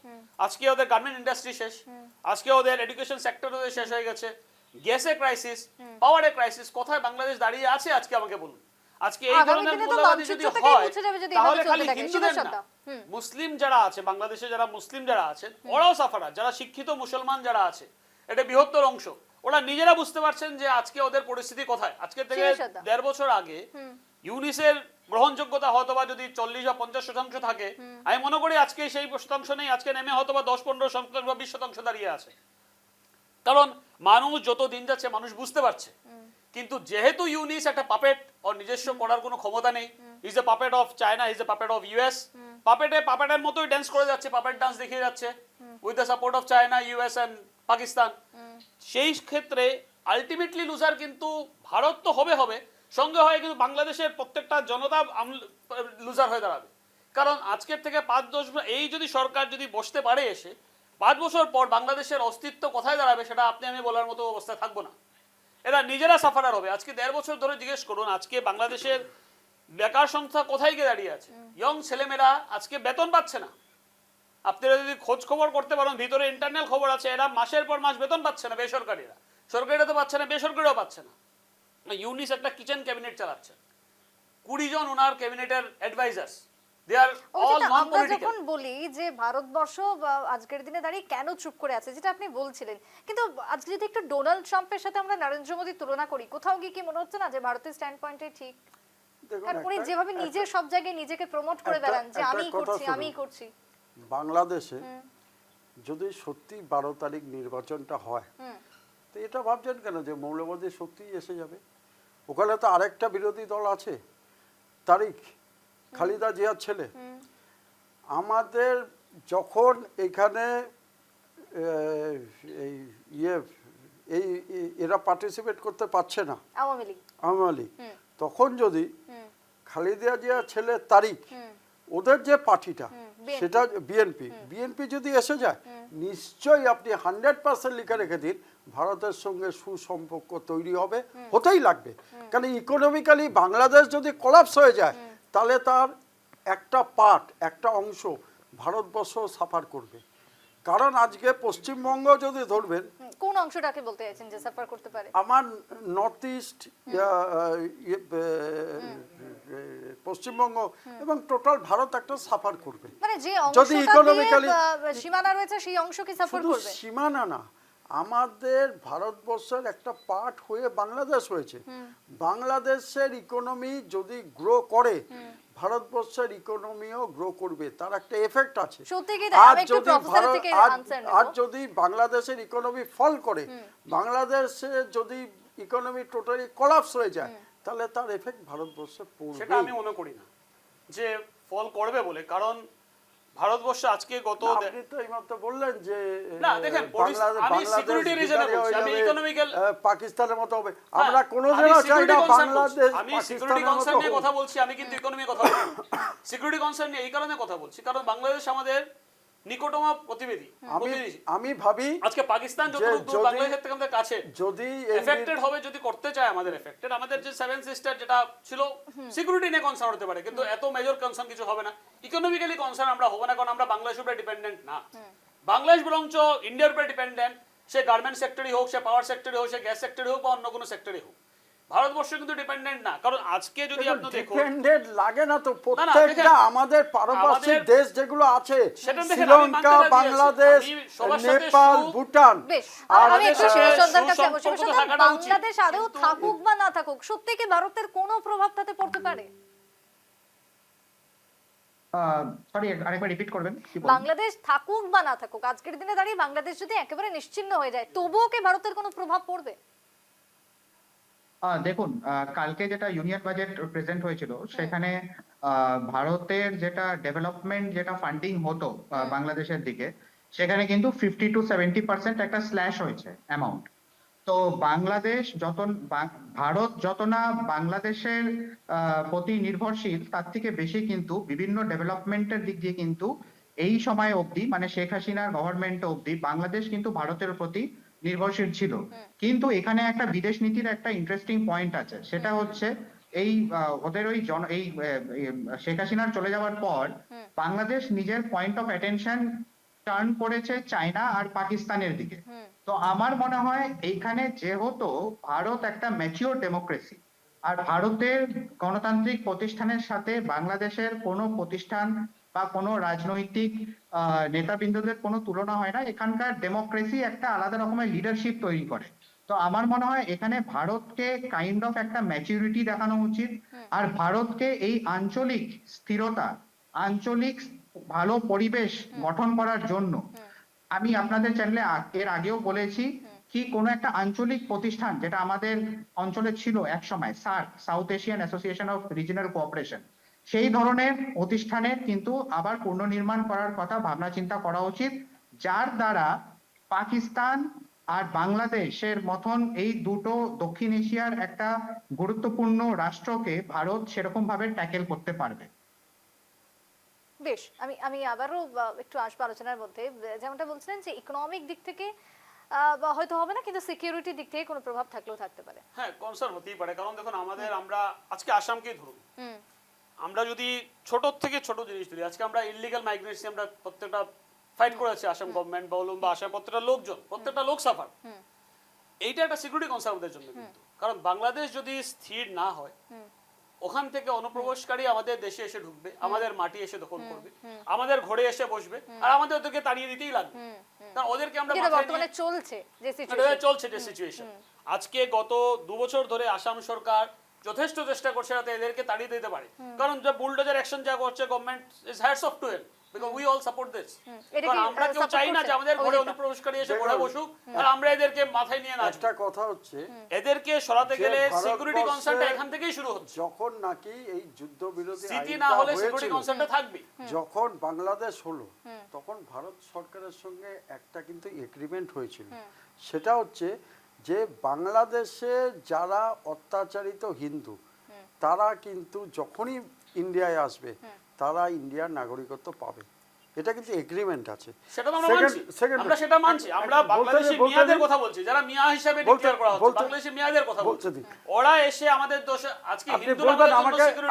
আজকে ওদের গার্মেন্ট ইন্ডাস্ট্রি শেষ, আজকে ওদের এডুকেশন সেক্টর ওদের শেষ হয়ে গেছে, গ্যাসে ক্রাইসিস, পাওয়ারে ক্রাইসিস। কোথায় বাংলাদেশ দাঁড়িয়ে আছে আজকে আমাকে বলুন। আজকে এই আগামী ধরনের দিনে তো মূল্যবাদী যদি মানচিত্র থেকেই হয়, বুঝে যাবে যদি তাহলে এভাবে খালি চলতে থাকে। হিন্দুদের শুভ না, সত্তা। মুসলিম যারা আছে বাংলাদেশে, যারা মুসলিম যারা আছেন ওরাও সাফারার, যারা শিক্ষিত মুসলমান যারা আছে, এটা বৃহত্তর অংশ। ওরা নিজেরা বুঝতে পারছেন যে আজকে ওদের পরিস্থিতি কোথায়। আজকে থেকে শিব সত্তা। 1.5 বছর আগে ইউনিসের গ্রহণযোগ্যতা হয়তো বা যদি 40 বা 50% থাকে, আমি মনে করি আজকে সেই শতাংশ নেই, আজকে নেমে হয়তো বা 10-15% বা 20% দাঁড়িয়ে আছে। কারণ মানুষ যত দিন যাচ্ছে মানুষ বুঝতে পারছে। কিন্তু যেহেতু ইউনিস একটা পাপেট, ওর নিজস্ব করার কোনো ক্ষমতা নেই, is a puppet of China, is a puppet of US, পাপেটের মতোই ড্যান্স করে যাচ্ছে, পাপেট ডান্স দেখিয়ে যাচ্ছে with the support of China, US and Pakistan. সেই ক্ষেত্রে আলটিমেটলি লুজার কিন্তু ভারত তো হবে সঙ্গে হয়, কিন্তু বাংলাদেশের প্রত্যেকটা জনতা লুজার হয়ে দাঁড়াবে। কারণ আজকের থেকে 5-10 এই যদি সরকার যদি বসতে পারে এসে 5 বছর পর বাংলাদেশের অস্তিত্ব কোথায় দাঁড়াবে সেটা আপনি আমি বলার মতো অবস্থায় থাকবো না। এরা নিজেরা সাফারার হবে। আজকে 1.5 বছর ধরে জিজ্ঞেস করুন আজকে বাংলাদেশের বেকার সংখ্যা কোথায় গিয়ে দাঁড়িয়ে আছে। ইয়ং ছেলেমেয়েরা আজকে বেতন পাচ্ছে না। আপনারা যদি খোঁজ খবর করতে পারেন, ভিতরে ইন্টারনাল খবর আছে, এরা মাসের পর মাস বেতন পাচ্ছে না। বেসরকারিরা, সরকারিরা তো পাচ্ছে না, বেসরকারিও পাচ্ছে না। ইউনিস একটা কিচেন ক্যাবিনেট চালাচ্ছে, 20 জন ওনার ক্যাবিনেটের অ্যাডভাইজার্স, দে আর অল নন আমরা পলিটিক্যাল। যখন বলি যে ভারতবর্ষ আজকের দিনে দাঁড়িয়ে কেন চুপ করে আছে, যেটা আপনি বলছিলেন, কিন্তু আজকে যদি একটু ডোনাল্ড ট্রাম্পের সাথে আমরা নরেন্দ্র মোদীর তুলনা করি, কোথাও গিয়ে কি মনে হচ্ছে না যে ভারতের স্ট্যান্ড পয়েন্টটাই ঠিক? দেখুন, কারণ উনি যেভাবে নিজে সব জায়গায় নিজেকে প্রমোট করে বেড়ান যে একটা আমিই কথা করছি শুনুন। আমিই করছি। বাংলাদেশে যদি সত্যি 12 তারিখ নির্বাচনটা হয়, তো এটা ভাবছেন কেন যে মৌলবাদী শক্তি এসে যাবে? ওখানে তো আরেকটা বিরোধী দল আছে, তারিক, খালিদা জিয়ার ছেলে। আমাদের যখন এখানে এই এরা পার্টিসিপেট করতে পারছে না, আওয়ামী লীগ, আওয়ামী লীগ, তখন যদি খালেদা জিয়ার ছেলে তারিক, ওদের যে পার্টিটা সেটা বিএনপি যদি এসে যায়, নিশ্চয়ই আপনি 100% লিখে রেখে দিন ভারতের সঙ্গে সুসম্পর্ক তৈরি হবে, হতেই লাগবে। কারণ ইকোনমিক্যালি বাংলাদেশ যদি কোলাপস হয়ে যায়, তাহলে তার একটা পার্ট, একটা অংশ ভারতবর্ষ সাফার করবে। কারণ আজকে পশ্চিমবঙ্গ যদি ধরবেন, কোন অংশটাকে বলতে চাইছেন যে সাফার করতে পারে? আমার নর্থ ইস্ট, পশ্চিমবঙ্গ এবং টোটাল ভারত একটা সাফার করবে। মানে যে যদি অংশটা ইকোনমিক্যালি দিয়ে সীমানা রয়েছে সেই অংশ কি সাফার শুধু করবে? সীমানা না, আমাদের ভারতবর্ষের একটা পার্ট হয়ে বাংলাদেশ হয়েছে। বাংলাদেশের ইকোনমি যদি গ্রো করে, ভারতবর্ষের ইকোনমিও গ্রো করবে, তার একটা এফেক্ট আছে। সত্যি কি তাই? আমি একটু প্রফেসর থেকে আনসার নেব। আর যদি বাংলাদেশের ইকোনমি ফল করে, বাংলাদেশে যদি ইকোনমি টোটালি কোলাপস হয়ে যায়, তাহলে তার এফেক্ট ভারতবর্ষে পড়বে। সেটা আমি মনে করি না যে ফল করবে বলে। কারণ ভারতবর্ষ আজকে গত আপনি তো এইমাত্র বললেন যে না, দেখেন, আমি সিকিউরিটি রিজনে বলছি, আমি ইকোনমিক্যাল পাকিস্তানের মতো হবে। আমরা কোনোদিনও চাই না বাংলাদেশ আমি সিকিউরিটি কনসার্ন নিয়ে কথা বলছি, আমি কিন্তু ইকোনমি কথা বলছি। সিকিউরিটি কনসার্ন নিয়ে এই কারণে কথা বলছি কারণ বাংলাদেশ আমাদের নিকটতম প্রতিবেশী। আমি ভাবি আজকে পাকিস্তান যত দূর বাংলাদেশের থেকে আমাদের কাছে, যদি এফেক্টেড হবে, যদি করতে চায় আমাদের এফেক্টেড, আমাদের যে 7 সিস্টার যেটা ছিল সিকিউরিটি নিয়ে কনসার্ন হতে পারে, কিন্তু এত মেজর কনসার্ন কিছু হবে না। ইকোনমিক্যালি কনসার্ন আমরা হবো না, কারণ আমরা বাংলাদেশের উপরে ডিপেন্ডেন্ট না। বাংলাদেশ বরঞ্চ ইন্ডিয়ার উপরে ডিপেন্ডেন্ট, সে গার্মেন্ট সেক্টরই হোক, সে পাওয়ার সেক্টরই হোক, সে গ্যাস সেক্টরই হোক বা অন্য কোনো সেক্টরই হোক। ভারতবর্ষ কিন্তু ডিপেন্ডেন্ট না। কারণ আজকে যদি আপনি দেখুন, ডিপেন্ডেন্ট লাগে না তো, প্রত্যেকটা আমাদের পারপারসিক দেশ যেগুলো আছে, শ্রীলঙ্কা, বাংলাদেশ, নেপাল, ভুটান, আর আমি একটু শিবসন্দার কাছে বসে বাংলাদেশ আদৌ থাকুক বা না থাকুক, সত্যি কি ভারতের কোনো প্রভাব তাতে পড়তে পারে? সরি, আরেকবার রিপিট করবেন কি বলছেন? বাংলাদেশ থাকুক বা না থাকুক, আজকের দিনে দাঁড়িয়ে বাংলাদেশ যদি একেবারে নিশ্চিহ্ন হয়ে যায়, তবুও কি ভারতের কোনো প্রভাব পড়বে? দেখুন, কালকে যেটা ইউনিয়ন বাজেট প্রেজেন্ট হয়েছিল, সেখানে ভারতের যেটা ডেভেলপমেন্ট যেটা ফান্ডিং হতো বাংলাদেশের দিকে, সেখানে কিন্তু 50 to 70% একটা স্ল্যাশ হয়েছে অ্যামাউন্ট। তো বাংলাদেশ ভারত যত না বাংলাদেশের প্রতি নির্ভরশীল, তার থেকে বেশি কিন্তু বিভিন্ন ডেভেলপমেন্টের দিক দিয়ে কিন্তু এই সময় অবধি, মানে শেখ হাসিনার গভর্নমেন্ট অবধি, বাংলাদেশ কিন্তু ভারতের প্রতি নির্ভরশীল ছিল। কিন্তু এখানে একটা বিদেশ নীতির একটা ইন্টারেস্টিং পয়েন্ট আছে, সেটা হচ্ছে এই ওদের ওই শেখ হাসিনার চলে যাওয়ার পর বাংলাদেশ নিজের পয়েন্ট অফ অ্যাটেনশন টার্ন করেছে চায়না আর পাকিস্তানের দিকে। তো আমার মনে হয় এইখানে যেহেতু ভারত একটা ম্যাচিওর ডেমোক্রেসি, আর ভারতের গণতান্ত্রিক প্রতিষ্ঠানের সাথে বাংলাদেশের কোনো প্রতিষ্ঠান বা কোনো রাজনৈতিক নেতাবৃন্দদের কোনো তুলনা হয় না। এখানকার ডেমোক্রেসি একটা আলাদা রকমের লিডারশিপ তৈরি করে। তো আমার মনে হয় এখানে ভারতকে কাইন্ড অফ একটা ম্যাচুরিটি দেখানো উচিত, আর ভারতকে এই আঞ্চলিক স্থিরতা, আঞ্চলিক ভালো পরিবেশ গঠন করার জন্য আমি আপনাদের চ্যানেলে এর আগেও বলেছি কি কোনো একটা আঞ্চলিক প্রতিষ্ঠান, যেটা আমাদের অঞ্চলে ছিল একসময় SAARC, south Asian association of regional cooperation, সেই ধরনের প্রতিষ্ঠানের কিন্তু আবার পুনর্নির্মাণ করার কথা ভাবনা চিন্তা করা উচিত, যার দ্বারা পাকিস্তান আর বাংলাদেশের মতন এই দুটো দক্ষিণ এশিয়ার একটা গুরুত্বপূর্ণ রাষ্ট্রকে ভারত সেরকম ভাবে ট্যাকেল করতে পারবে। বেশ, আমি আমি আবারও একটু আসবো আলোচনার মধ্যে। যেমনটা বলছিলেন যে ইকোনমিক দিক থেকে বা হয়তো হবে না, কিন্তু সিকিউরিটি দিক থেকে কোনো প্রভাব থাকলেও থাকতে পারে। হ্যাঁ, কনসার্ন হতেই পারে, কারণ দেখুন আমরা আজকে আসামকেই ধরুন, আমরা যদি ছোট থেকে ছোট জিনিস ধরি, আজকে আমরা ইললিগাল মাইগ্রেশন আমরা প্রত্যেকটা ফাইট করেছি, আসাম গভর্নমেন্ট বলুন বা আসাম প্রত্যেকটা লোক সাফার। এইটা একটা সিকিউরিটি কনসার্ন আমাদের জন্য, কিন্তু কারণ বাংলাদেশ যদি স্থির না হয়, ওখান থেকে অনুপ্রবেশকারী আমাদের দেশে এসে ঢুকবে, আমাদের মাটি এসে দখল করবে, আমাদের ঘরে এসে বসবে, আর আমাদের ওদেরকে তাড়িয়ে দিতেই লাগবে। কারণ ওদেরকে আমরা বর্তমানে চলছে যে সিচুয়েশন, আজকে গত 2 বছর ধরে আসাম সরকার যথেষ্ট চেষ্টা করছে যাতে এদেরকে তাড়িয়ে দিতে পারে, কারণ যে বুলডোজার অ্যাকশন যা করছে government is hats off to him, because we all support this. কারণ আমরা কেউ চাই না যে আমাদের ঘরে অনুপ্রবেশকারী এসে ঘরে বসুক আর আমরা এদেরকে মাথায় নিয়ে নাচব। একটা কথা হচ্ছে, এদেরকে সরাতে গেলে সিকিউরিটি কনসার্নটা এখান থেকেই শুরু হচ্ছে। যখন নাকি এই যুদ্ধ বিরোধী সিটি না হলে সিকিউরিটি কনসার্নটা থাকবে। যখন বাংলাদেশ হলো, তখন ভারত সরকারের সঙ্গে একটা কিন্তু এগ্রিমেন্ট হয়েছিল, সেটা হচ্ছে যে বাংলাদেশে যারা অত্যাচারিত হিন্দু, তারা কিন্তু যখনই ইন্ডিয়ায় আসবে তারা ইন্ডিয়ার নাগরিকত্ব পাবে। এটা কিন্তু এগ্রিমেন্ট আছে। সেটা তো আমরা মানছি, আমরা সেটা মানছি। আমরা বাংলাদেশি মিয়াদের কথা বলছি, যারা মিয়া হিসেবে ডিক্লেয়ার করা হচ্ছে, বাংলাদেশি মিয়াদের কথা বলছি। ওরা এসে আমাদের দেশে আজকে হিন্দুরা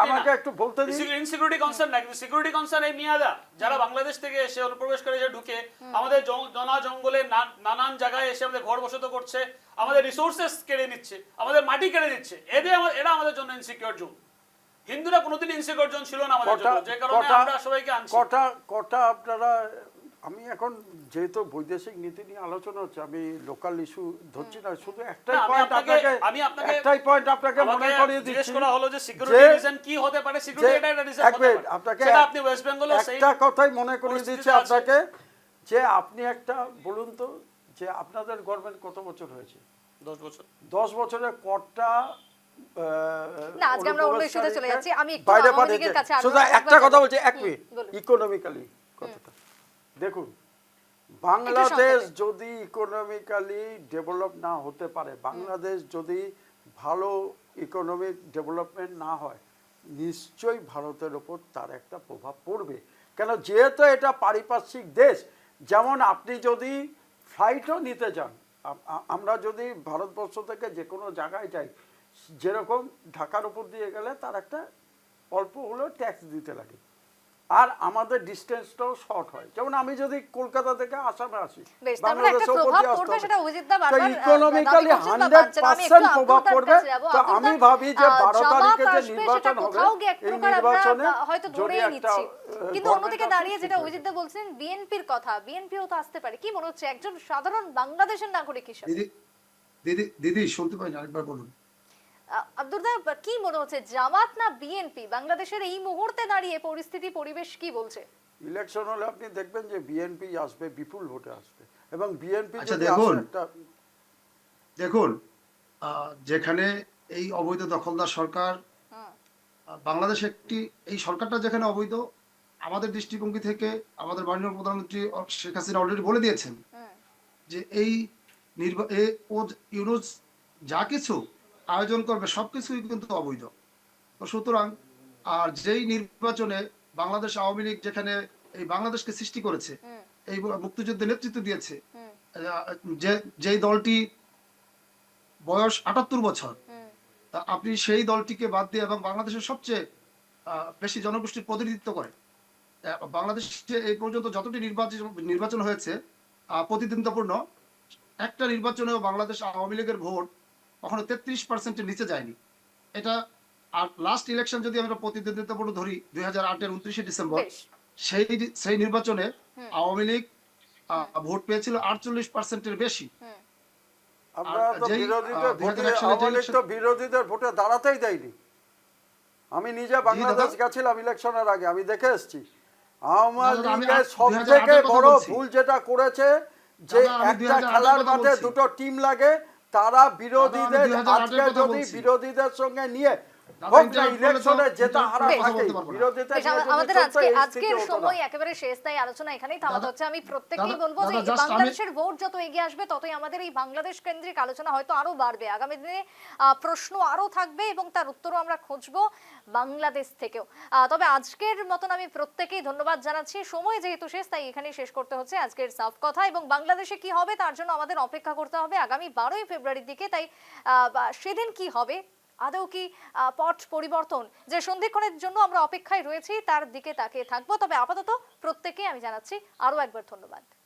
আমাকে একটু বলতে দিন। ইনসিকিউরিটি কনসার্ন না, কিন্তু সিকিউরিটি কনসার্ন এই মিয়াদা যারা বাংলাদেশ থেকে এসে অনুপ্রবেশকারী এসে ঢুকে আমাদের জঙ্গলে নানান জায়গায় এসে আমাদের ঘর বসত করছে, আমাদের রিসোর্সেস কেড়ে নিচ্ছে, আমাদের মাটি কেড়ে নিচ্ছে। এরা আমাদের জন্য ইনসিকিউর জোন। হিন্দুরা কোনোদিন ইনসিকিউর জোন ছিল না আমাদের জন্য, যে কারণে আমরা সবাইকে আনছি। কটা আপনারা, আমি এখন যেহেতু বৈদেশিক নীতি নিয়ে আলোচনা হচ্ছে, আমি লোকাল ইস্যু ধরছি না, শুধু একটাই পয়েন্ট আপনাকে মনে করিয়ে দিচ্ছি। জিজ্ঞেস করা হলো যে সিকিউরিটি রিজন কি হতে পারে, সিকিউরিটি এটা একটা রিজন হতে পারে। আপনাকে সেটা আপনি ওয়েস্ট বেঙ্গলে একটা কথাই মনে করিয়ে দিচ্ছি আপনাকে, যে আপনি একটা বলুন তো, যে আপনাদের গভর্নমেন্ট কত বছর হয়েছে? 10 বছর। 10 বছরে কটা না, আজকে আমরা অন্য ইস্যুতে চলে যাচ্ছি। আমি একটু বাইরে আমাদের কাছে শুধু একটা কথা বলছি, এক মিনিট, ইকোনমিক্যালি কথাটা দেখুন। বাংলাদেশ যদি ইকোনমিক্যালি ডেভেলপ না হতে পারে, বাংলাদেশ যদি ভালো ইকোনমিক ডেভেলপমেন্ট না হয়, নিশ্চয়ই ভারতের ওপর তার একটা প্রভাব পড়বে। কেন, যেহেতু এটা পারিপার্শ্বিক দেশ। যেমন আপনি যদি ফ্লাইটও নিতে যান, আমরা যদি ভারতবর্ষ থেকে যে কোনো জায়গায় যাই, যেরকম ঢাকার উপর দিয়ে গেলে তার একটা অল্প হলেও ট্যাক্স দিতে লাগে, আর আমাদের ডিস্টেন্সটাও শর্ট হয়। যেমন আমি যদি কলকাতা থেকে আসামে আসি, বাংলাদেশের উপর দিয়ে আসতে হবে, ইকোনমিক্যালি 100% প্রভাব পড়বে। তো আমি ভাবি যে 12 তারিখে যে নির্বাচন হবে, এই নির্বাচনে যদি একটা, কিন্তু অন্যদিকে দাঁড়িয়ে যেটা অভিজিৎদা বলছেন বিএনপির কথা, বিএনপিও তো আসতে পারে। কি মনে হচ্ছে একজন সাধারণ বাংলাদেশের নাগরিক হিসেবে? দিদি শুনতে পাই না, আরেকবার বলুন। আব্দুরদা, কি মনে হচ্ছে জামাত না বিএনপি বাংলাদেশের এই মুহূর্তে দাঁড়িয়ে পরিস্থিতি পরিবেশ কি বলছে? ইলেকশন হলে আপনি দেখবেন যে বিএনপি আসবে, বিপুল ভোটে আসবে। এবং বিএনপি দেখুন, যেখানে এই অবৈধ দখলদার সরকার, বাংলাদেশ একটি, এই সরকারটা যেখানে অবৈধ, আমাদের দৃষ্টিভঙ্গি থেকে আমাদের মাননীয় প্রধানমন্ত্রী শেখ হাসিনা অলরেডি বলে দিয়েছেন যে এই ইউনুস যা কিছু আয়োজন করবে সবকিছুই কিন্তু অবৈধ। তো সুতরাং আর যেই নির্বাচনে বাংলাদেশ আওয়ামী লীগ যেখানে এই বাংলাদেশকে সৃষ্টি করেছে, এই মুক্তিযুদ্ধে নেতৃত্ব দিয়েছে, যে যেই দলটি বয়স ৭৮ বছর, তা আপনি সেই দলটিকে বাদ দিয়ে এবং বাংলাদেশের সবচেয়ে বেশি জনগোষ্ঠীর প্রতিনিধিত্ব করে বাংলাদেশে এই পর্যন্ত যতটি নির্বাচন হয়েছে প্রতিদ্বন্দ্বিতাপূর্ণ, একটা নির্বাচনেও বাংলাদেশ আওয়ামী লীগের ভোট কখনো 33%-এর নিচে যায়নি। এটা আর লাস্ট ইলেকশন যদি আমরা প্রতিদ্বন্দ্বিতাপূর্ণ ধরি 2008-এর 29শে ডিসেম্বর, বেশ। সেই নির্বাচনে আওয়ামী লীগ ভোট পেয়েছিল 48%-এর বেশি। আপনারা তো যেই, বিরোধীদের ভোটে 2001 সালে যে আওয়ামী লীগ তো election- বিরোধীদের ভোটে দাঁড়াতেই দেয়নি। আমি নিজে বাংলাদেশ দাদা। গেছিলাম ইলেকশনের আগে, আমি দেখে এসেছি আওয়ামী দাদা, আমি লীগের সব 2008 থেকে এর কথা বড় বলছি। ভুল যেটা করেছে যে দাদা, আমি একটা 2008 খেলার এর কথা মাঠে বলছি। দুটো টিম লাগে, তারা বিরোধীদের 2008 আজকে এর কথা যদি বলছি। বিরোধীদের সঙ্গে নিয়ে দাদা, হোক না interrupt করলে তো ইলেকশনে জেতা interrupt হারা করে কথা থাকে, বলতে পারবো না। বিরোধীদের বেশ, নিয়ে যদি আমাদের চলতো, এই স্থিতি আজকের হতো না। সময় একেবারে শেষ, তাই আলোচনা এখানেই থামাতে দাদা, হচ্ছে। আমি প্রত্যেককেই দাদা, বলবো যে দাদা, just বাংলাদেশের ভোট যত এগিয়ে আসবে ততই আমাদের এই বাংলাদেশ কেন্দ্রিক আলোচনা হয়তো আরো বাড়বে। আগামী দিনে প্রশ্ন আরো থাকবে এবং তার উত্তরও আমরা খুঁজবো বাংলাদেশ থেকেও। তবে আজকের মতন আমি প্রত্যেকেই ধন্যবাদ জানাচ্ছি। সময় যেহেতু শেষ, তাই এখানেই শেষ করতে হচ্ছে আজকের সাফ কথা। এবং বাংলাদেশে কি হবে তার জন্য আমাদের অপেক্ষা করতে হবে আগামী 12ই ফেব্রুয়ারির দিকে। তাই সেদিন কি হবে, আদৌ কি পট পরিবর্তন, যে সন্ধিক্ষণের জন্য আমরা অপেক্ষায় রয়েছি তার দিকে তাকিয়ে থাকবো। তবে আপাতত প্রত্যেককে আমি জানাচ্ছি আরো একবার ধন্যবাদ।